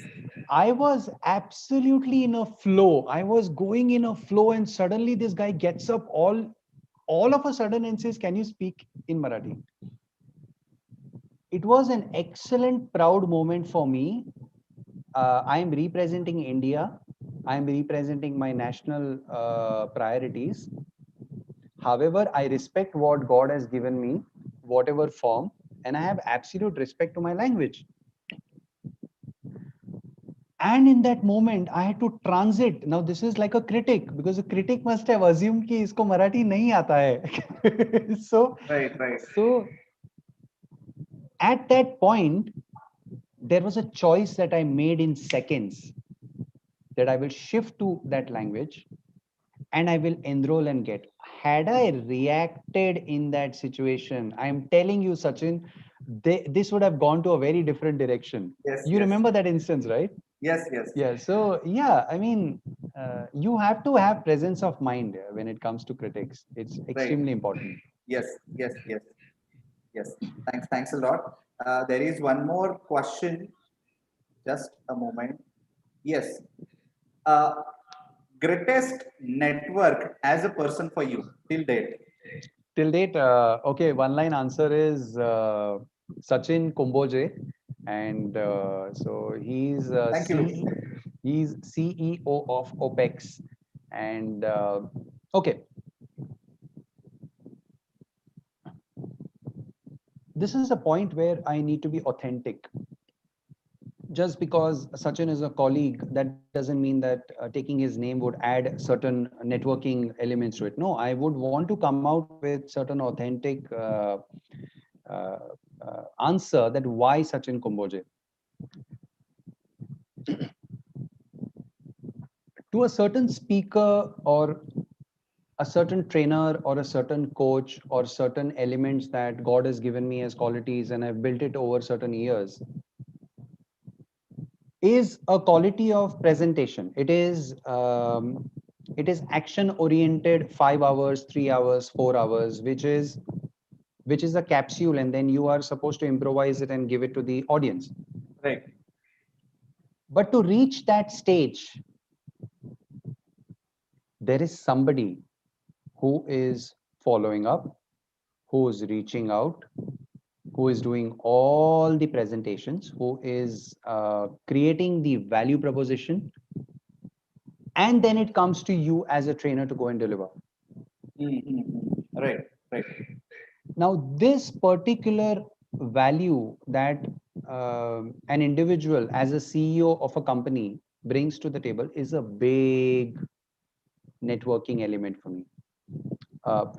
I was absolutely in a flow. I was going in a flow, and suddenly this guy gets up all of a sudden and says, "Can you speak in Marathi?" It was an excellent, proud moment for me. I am representing India. I am representing my national priorities. However, I respect what God has given me, whatever form, and I have absolute respect to my language. And in that moment, I had to transit. Now, this is like a critic, because a critic must have assumed कि इसको मराठी नहीं आता है. So,
right.
So, at that point, there was a choice that I made in seconds, that I will shift to that language and I will enroll and get. Had I reacted in that situation, I'm telling you, Sachin, this would have gone to a very different direction.
Yes,
you remember that instance, right?
Yes.
Yeah. So yeah, I mean, you have to have presence of mind when it comes to critics. It's extremely important.
Yes. Thanks a lot. There is one more question. Just a moment. Yes. Greatest network as a person for you till date?
Till date, okay, one line answer is Sachin Kumboje. And so he's
Thank you.
he's CEO of OPEX. And okay, this is a point where I need to be authentic. Just because Sachin is a colleague, that doesn't mean that taking his name would add certain networking elements to it. No, I would want to come out with certain authentic answer that why Sachin Kumboje. to a certain speaker or a certain trainer or a certain coach or certain elements that God has given me as qualities and I've built it over certain years is a quality of presentation. It is action oriented 5 hours, 3 hours, 4 hours, which is a capsule, and then you are supposed to improvise it and give it to the audience.
Right.
But to reach that stage, there is somebody who is following up, who is reaching out, who is doing all the presentations, who is creating the value proposition, and then it comes to you as a trainer to go and deliver.
Right, right.
Now, this particular value that an individual as a CEO of a company brings to the table is a big networking element for me.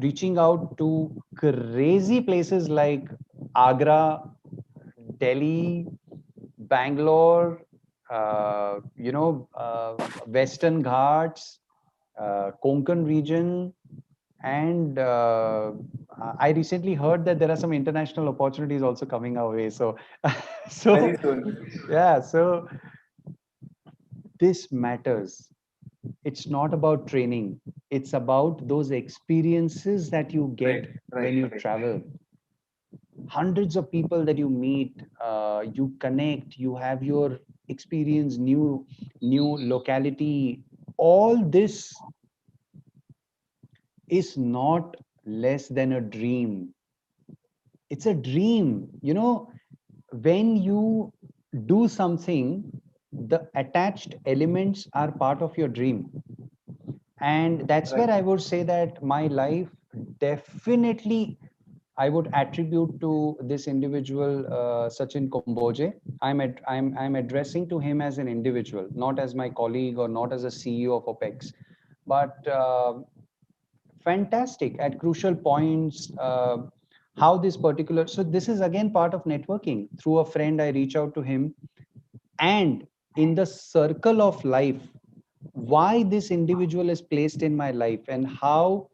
Reaching out to crazy places like Agra, Delhi, Bangalore, Western Ghats, Konkan region, and I recently heard that there are some international opportunities also coming our way. So, so
Very soon.
yeah, so this matters. It's not about training. It's about those experiences that you get
Right,
when
right,
you
right.
travel. Hundreds of people that you meet, you connect, you have your experience, new locality. All this is not less than a dream. It's a dream. When you do something, the attached elements are part of your dream. And that's where
Right.
I would say that my life definitely I would attribute to this individual, Sachin Komboje. I'm addressing to him as an individual, not as my colleague or not as a CEO of OPEX, but fantastic at crucial points. How this particular, so this is again part of networking. Through a friend, I reach out to him, and in the circle of life, why this individual is placed in my life, and how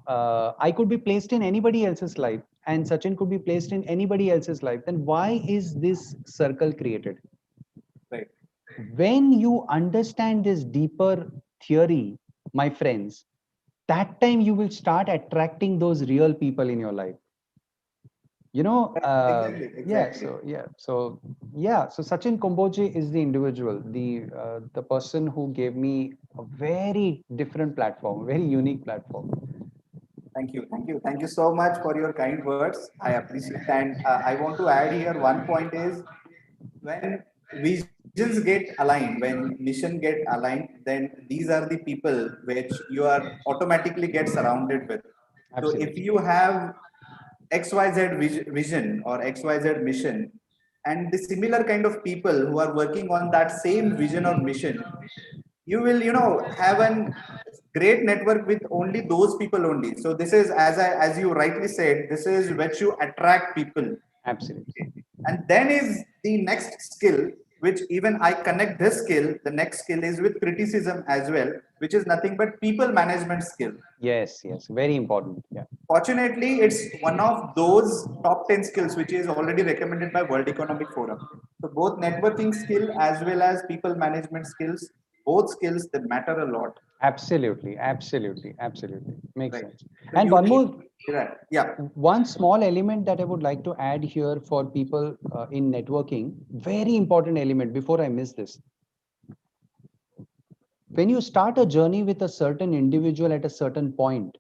I could be placed in anybody else's life, and Sachin could be placed in anybody else's life, then why is this circle created?
Right.
When you understand this deeper theory, my friends, that time you will start attracting those real people in your life.
Exactly,
Yeah,
exactly.
so Sachin Komboje is the individual, the person who gave me a very different platform, very unique platform.
Thank you, thank you, thank you so much for your kind words. I appreciate, and I want to add here one point is when visions get aligned, when mission get aligned, then these are the people which you are automatically get surrounded with. So if
Absolutely.
you have XYZ vision or XYZ mission, and the similar kind of people who are working on that same vision or mission, you will, have an great network with only those people only. So this is, as you rightly said, this is what you attract people.
Absolutely.
And then is the next skill, which even I connect this skill. The next skill is with criticism as well, which is nothing but people management skill.
Yes, yes, very important. Yeah.
Fortunately, it's one of those top 10 skills which is already recommended by World Economic Forum. So both networking skill as well as people management skills, both skills they matter a lot,
Absolutely, absolutely, absolutely. Makes
right?
sense.
So
And
you
one
need,
more,
right? Yeah,
one small element that I would like to add here for people in networking, very important element before I miss this. When you start a journey with a certain individual at a certain point,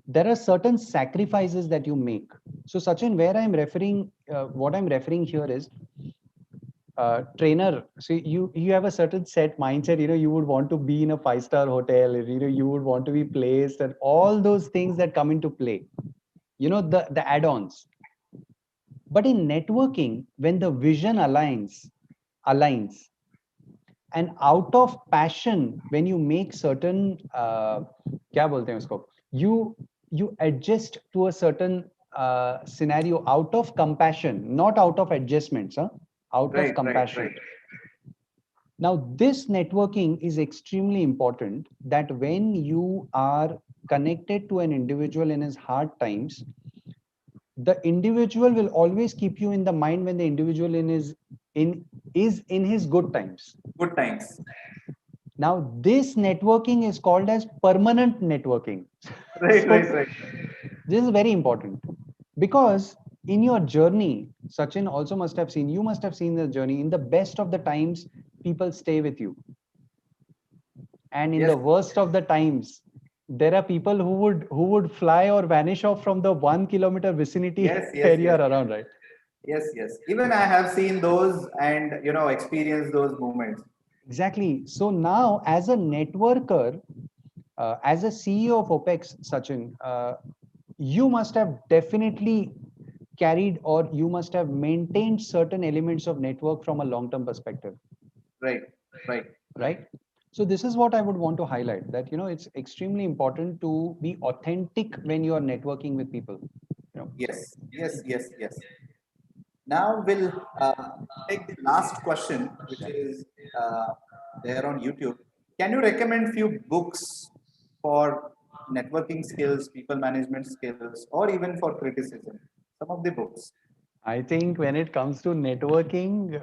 there are certain sacrifices that you make. So, Sachin, where I'm referring, what I'm referring here is trainer. So you have a certain set mindset. You would want to be in a 5-star hotel. You would want to be placed, and all those things that come into play. The add-ons. But in networking, when the vision aligns, and out of passion, when you make certain क्या बोलते हैं उसको, you adjust to a certain scenario out of compassion, not out of adjustments, huh? Out of
right, right,
compassion.
right.
Now, this networking is extremely important, that when you are connected to an individual in his hard times, the individual will always keep you in the mind when the individual is in his good times.
Good times.
Now, this networking is called as permanent networking.
Right,
So,
right, right.
this is very important because in your journey, Sachin also must have seen, you must have seen the journey. In the best of the times, people stay with you. And in
Yes,
the worst of the times, there are people who would fly or vanish off from the 1 kilometer vicinity
yes, yes,
where you
yes,
are around, right?
yes, yes. Even I have seen those and experienced those moments.
Exactly. So now, as a networker, as a CEO of OPEX, Sachin, you must have definitely carried or you must have maintained certain elements of network from a long-term perspective,
Right, right.
right? So this is what I would want to highlight, that it's extremely important to be authentic when you are networking with people.
Yes, yes, yes, yes. Now we'll take the last question, which is uh, there on YouTube. Can you recommend few books for networking skills, people management skills, or even for criticism? Some of the books.
I think when it comes to networking,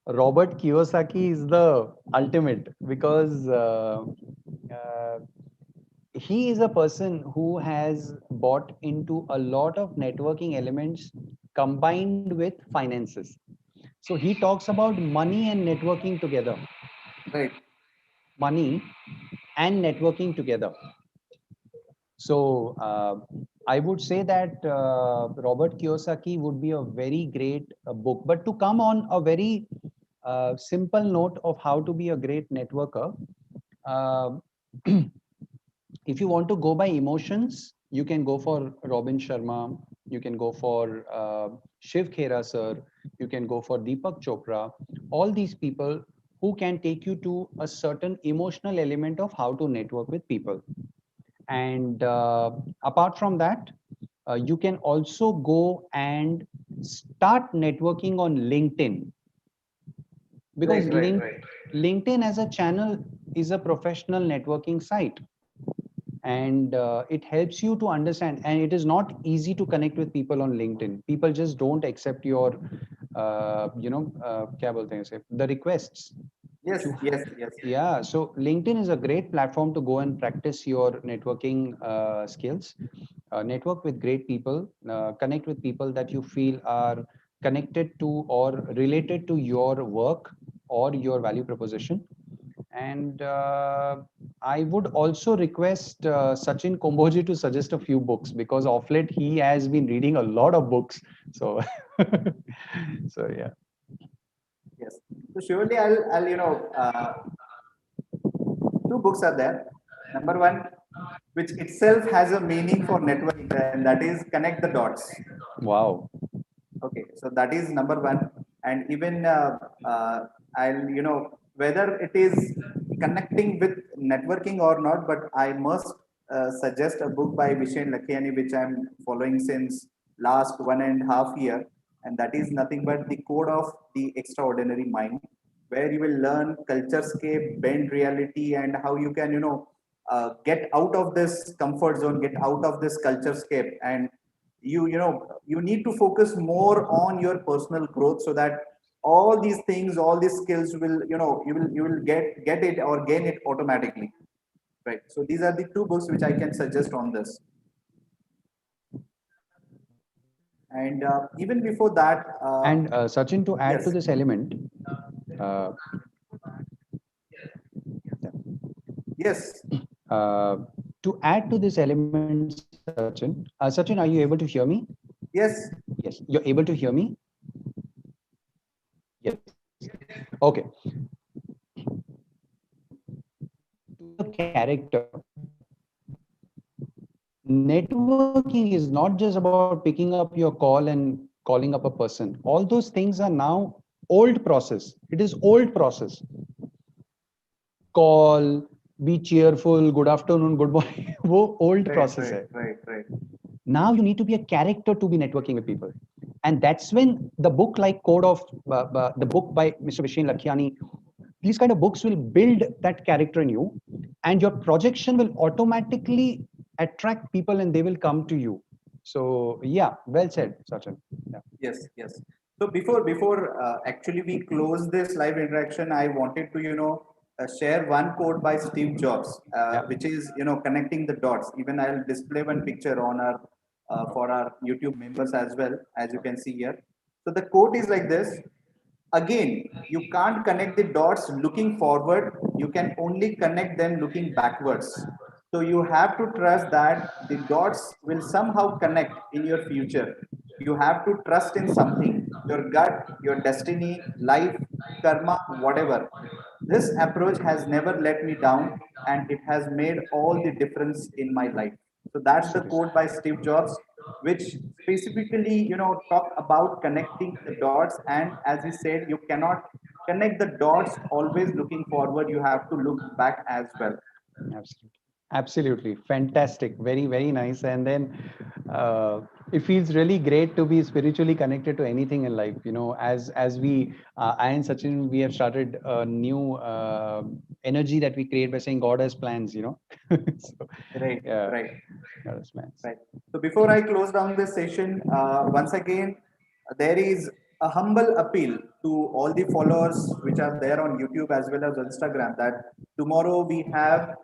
Robert Kiyosaki is the ultimate because uh, he is a person who has bought into a lot of networking elements combined with finances. So he talks about money and networking together.
Right.
Money and networking together. So I would say that Robert Kiyosaki would be a very great book. But to come on a very simple note of how to be a great networker, uh, if you want to go by emotions, you can go for Robin Sharma, you can go for Shiv Khera sir, you can go for Deepak Chopra, all these people who can take you to a certain emotional element of how to network with people. And apart from that, you can also go and start networking on LinkedIn, because
Right, right, right.
LinkedIn as a channel is a professional networking site, and it helps you to understand, and it is not easy to connect with people on LinkedIn. People just don't accept your क्या बोलते हैं इसे, the requests.
Yes, yes, yes.
Yeah, so LinkedIn is a great platform to go and practice your networking skills. Network with great people, connect with people that you feel are connected to or related to your work or your value proposition. And I would also request Sachin Komboji to suggest a few books, because of late he has been reading a lot of books. So, so yeah.
Yes. So surely I'll two books are there. Number one, which itself has a meaning for networking, and that is Connect the Dots.
Wow.
Okay, so that is number one, and even I'll whether it is connecting with networking or not, but I must suggest a book by Vishen Lakhiani, which I'm following since last 1.5 year, and that is nothing but the Code of the Extraordinary Mind, where you will learn culturescape, bend reality, and how you can get out of this comfort zone, get out of this culturescape, and you need to focus more on your personal growth, so that all these things, all these skills will you will get it or gain it automatically, right? So these are the two books which I can suggest on this. And even before that,
And Sachin, to add to
yes,
this element, uh,
yes,
uh, to add to this element, Sachin, Sachin, are you able to hear me?
yes,
Yes, you're able to hear me? Yes. Okay. To a character, networking is not just about picking up your call and calling up a person. All those things are now old process. It is old process. Call, be cheerful, good afternoon, good morning. वो old
right,
process
right,
है.
right, right.
Now you need to be a character to be networking with people, and that's when the book like Code of the book by Mr. Vishen Lakhiani, these kind of books will build that character in you, and your projection will automatically attract people and they will come to you. So yeah, well said, Sachin. Yeah.
Yes, yes. So before actually we close this live interaction, I wanted to share one quote by Steve Jobs,
Yeah.
which is connecting the dots. Even I'll display one picture on our for our YouTube members as well, as you can see here. So the quote is like this: again, you can't connect the dots looking forward. You can only connect them looking backwards. So you have to trust that the dots will somehow connect in your future. You have to trust in something, your gut, your destiny, life, karma, whatever. This approach has never let me down, and it has made all the difference in my life. So that's the quote by Steve Jobs, which specifically, talk about connecting the dots. And as he said, you cannot connect the dots always looking forward. You have to look back as well.
Absolutely. Absolutely. Fantastic. Very, very nice. And then it feels really great to be spiritually connected to anything in life. As we, I and Sachin, we have started a new energy that we create by saying God has plans. So,
Right,
yeah,
right.
God has plans.
Right. So before I close down this session, once again, there is a humble appeal to all the followers which are there on YouTube as well as Instagram, that tomorrow we have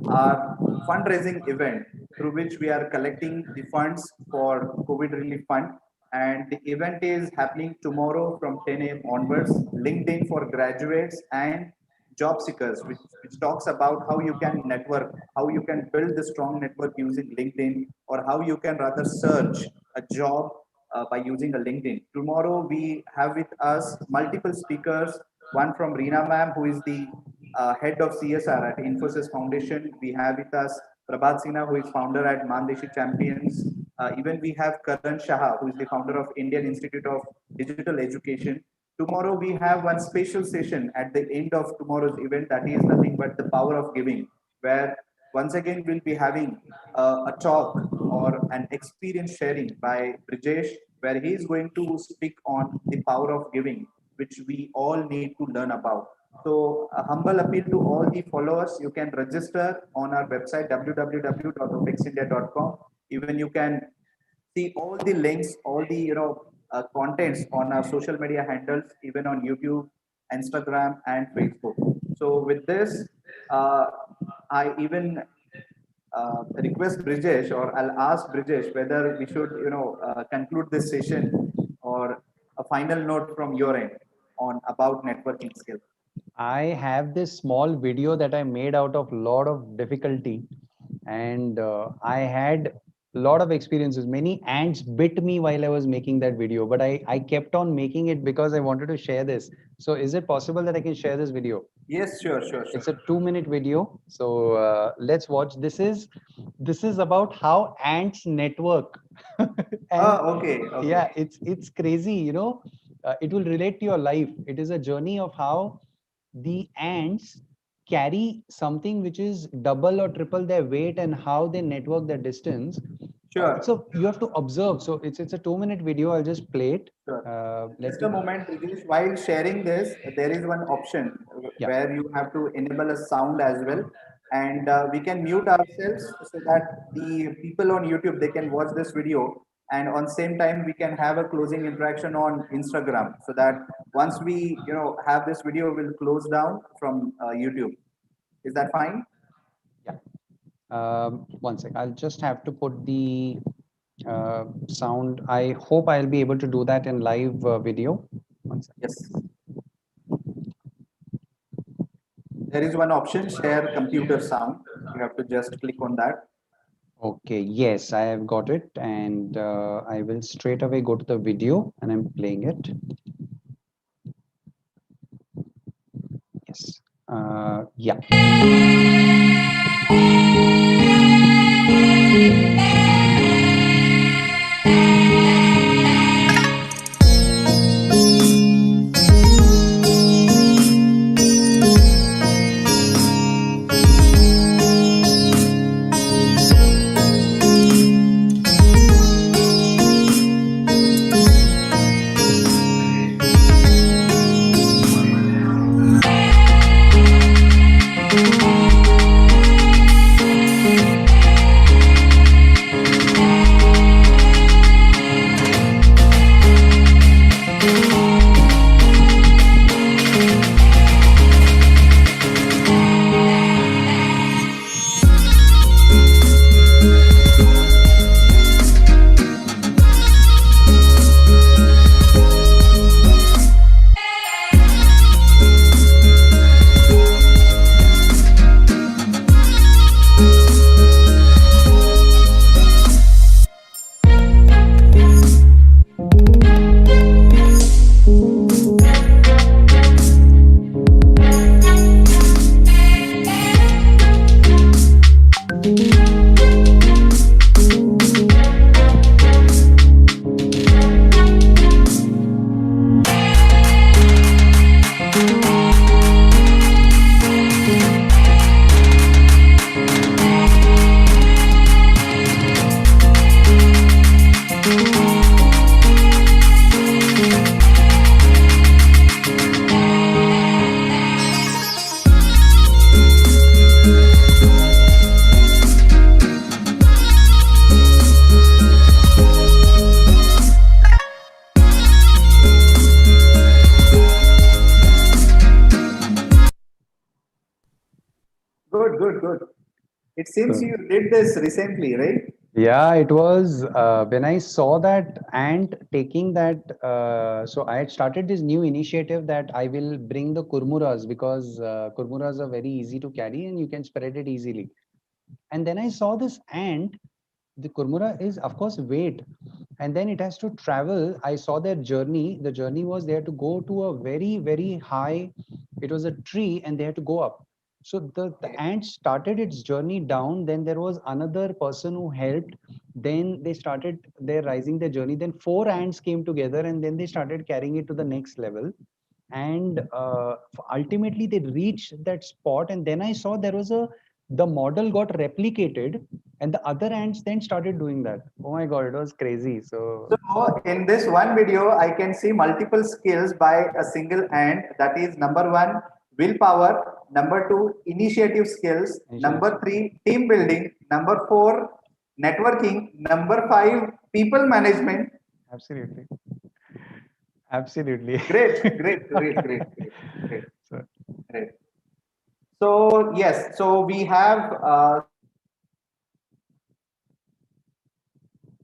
our fundraising event through which we are collecting the funds for COVID relief fund. And the event is happening tomorrow from 10 a.m. onwards. LinkedIn for graduates and job seekers, which talks about how you can network, how you can build the strong network using LinkedIn, or how you can rather search a job by using a LinkedIn. Tomorrow we have with us multiple speakers. One from Reena ma'am, who is the head of CSR at Infosys Foundation. We have with us Prabhat Sinha, who is founder at Mandeshi Champions. Even we have Karan Shah, who is the founder of Indian Institute of Digital Education. Tomorrow we have one special session at the end of tomorrow's event, that is nothing but the power of giving, where once again we'll be having a talk or an experience sharing by Brijesh, where he is going to speak on the power of giving, which we all need to learn about. So a humble appeal to all the followers: you can register on our website www.opexindia.com. Even you can see all the links, all the contents on our social media handles, even on YouTube, Instagram, and Facebook. So with this, I even request Brijesh, or I'll ask Brijesh whether we should conclude this session, or a final note from your end on about networking skills.
I have this small video that I made out of lot of difficulty, and I had a lot of experiences. Many ants bit me while I was making that video, but I kept on making it because I wanted to share this. So is it possible that I can share this video?
Yes, sure.
It's a 2-minute video. So let's watch. This is about how ants network. And
Okay.
yeah, it's crazy. It will relate to your life. It is a journey of how the ants carry something which is double or triple their weight, and how they network the distance.
Sure.
So you have to observe. So it's a 2-minute video. I'll just play it.
Sure. Just a moment, Brijesh. While sharing this, there is one option where you have to enable a sound as well, and we can mute ourselves so that the people on YouTube, they can watch this video, and on same time we can have a closing interaction on Instagram, so that once we have this video, we'll close down from YouTube. Is that fine?
Yeah. One sec. I'll just have to put the sound. I hope I'll be able to do that in live video. One sec.
Yes. There is one option, share computer sound. You have to just click on that.
Okay, yes, I have got it, and I will straight away go to the video, and I'm playing it. Yes. Yeah.
good, good. It seems
So-
you did this recently, right?
Yeah, it was when I saw that ant taking that. So I had started this new initiative that I will bring the kurmuras because kurmuras are very easy to carry and you can spread it easily. And then I saw this ant. The kurmura is, of course, weight, and then it has to travel. I saw their journey. The journey was they had to go to a very, very high. It was a tree, and they had to go up. So the ant started its journey down. Then there was another person who helped. Then they started their rising their journey. Then four ants came together, and then they started carrying it to the next level. And ultimately, they reached that spot. And then I saw there was a the model got replicated, and the other ants then started doing that. Oh my god, it was crazy. So
So in this one video, I can see multiple skills by a single ant. That is number one, willpower. Number two, initiative skills.
Initiative
Number three, team building. Number four, networking. Number five, people management.
absolutely, absolutely.
Great, great, great, great, great, great,
So,
great. So yes, so we have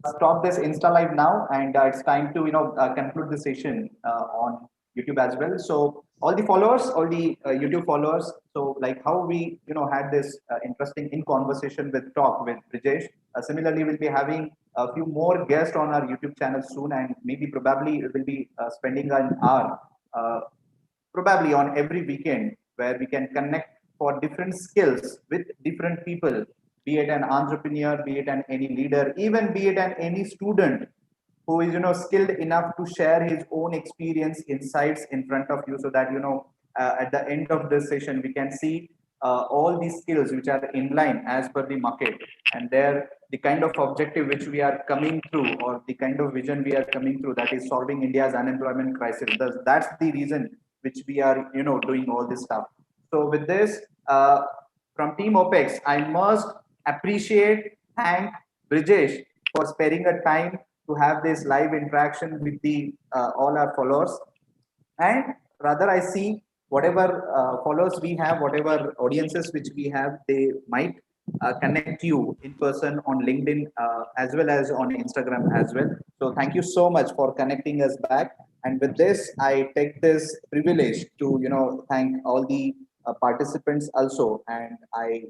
stop this Insta live now, and it's time to conclude the session on YouTube as well. So all the followers, all the YouTube followers, so like how we had this interesting in conversation with talk with Brijesh. Similarly, we'll be having a few more guests on our YouTube channel soon, and maybe probably we'll be spending an hour. Probably on every weekend where we can connect for different skills with different people, be it an entrepreneur, be it an any leader, even be it an any student who is skilled enough to share his own experience insights in front of you, so that at the end of this session we can see all these skills which are in line as per the market, and there the kind of objective which we are coming through, or the kind of vision we are coming through, that is solving India's unemployment crisis. That's the reason which we are doing all this stuff. So with this, from Team OPEX, I must appreciate, thank Brijesh for sparing a time to have this live interaction with the all our followers. And rather, I see whatever followers we have, whatever audiences which we have, they might connect you in person on LinkedIn as well as on Instagram as well. So thank you so much for connecting us back. And with this, I take this privilege to thank all the participants also, and I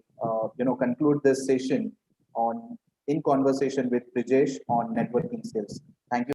conclude this session on in conversation with Brijesh on networking skills. Thank you.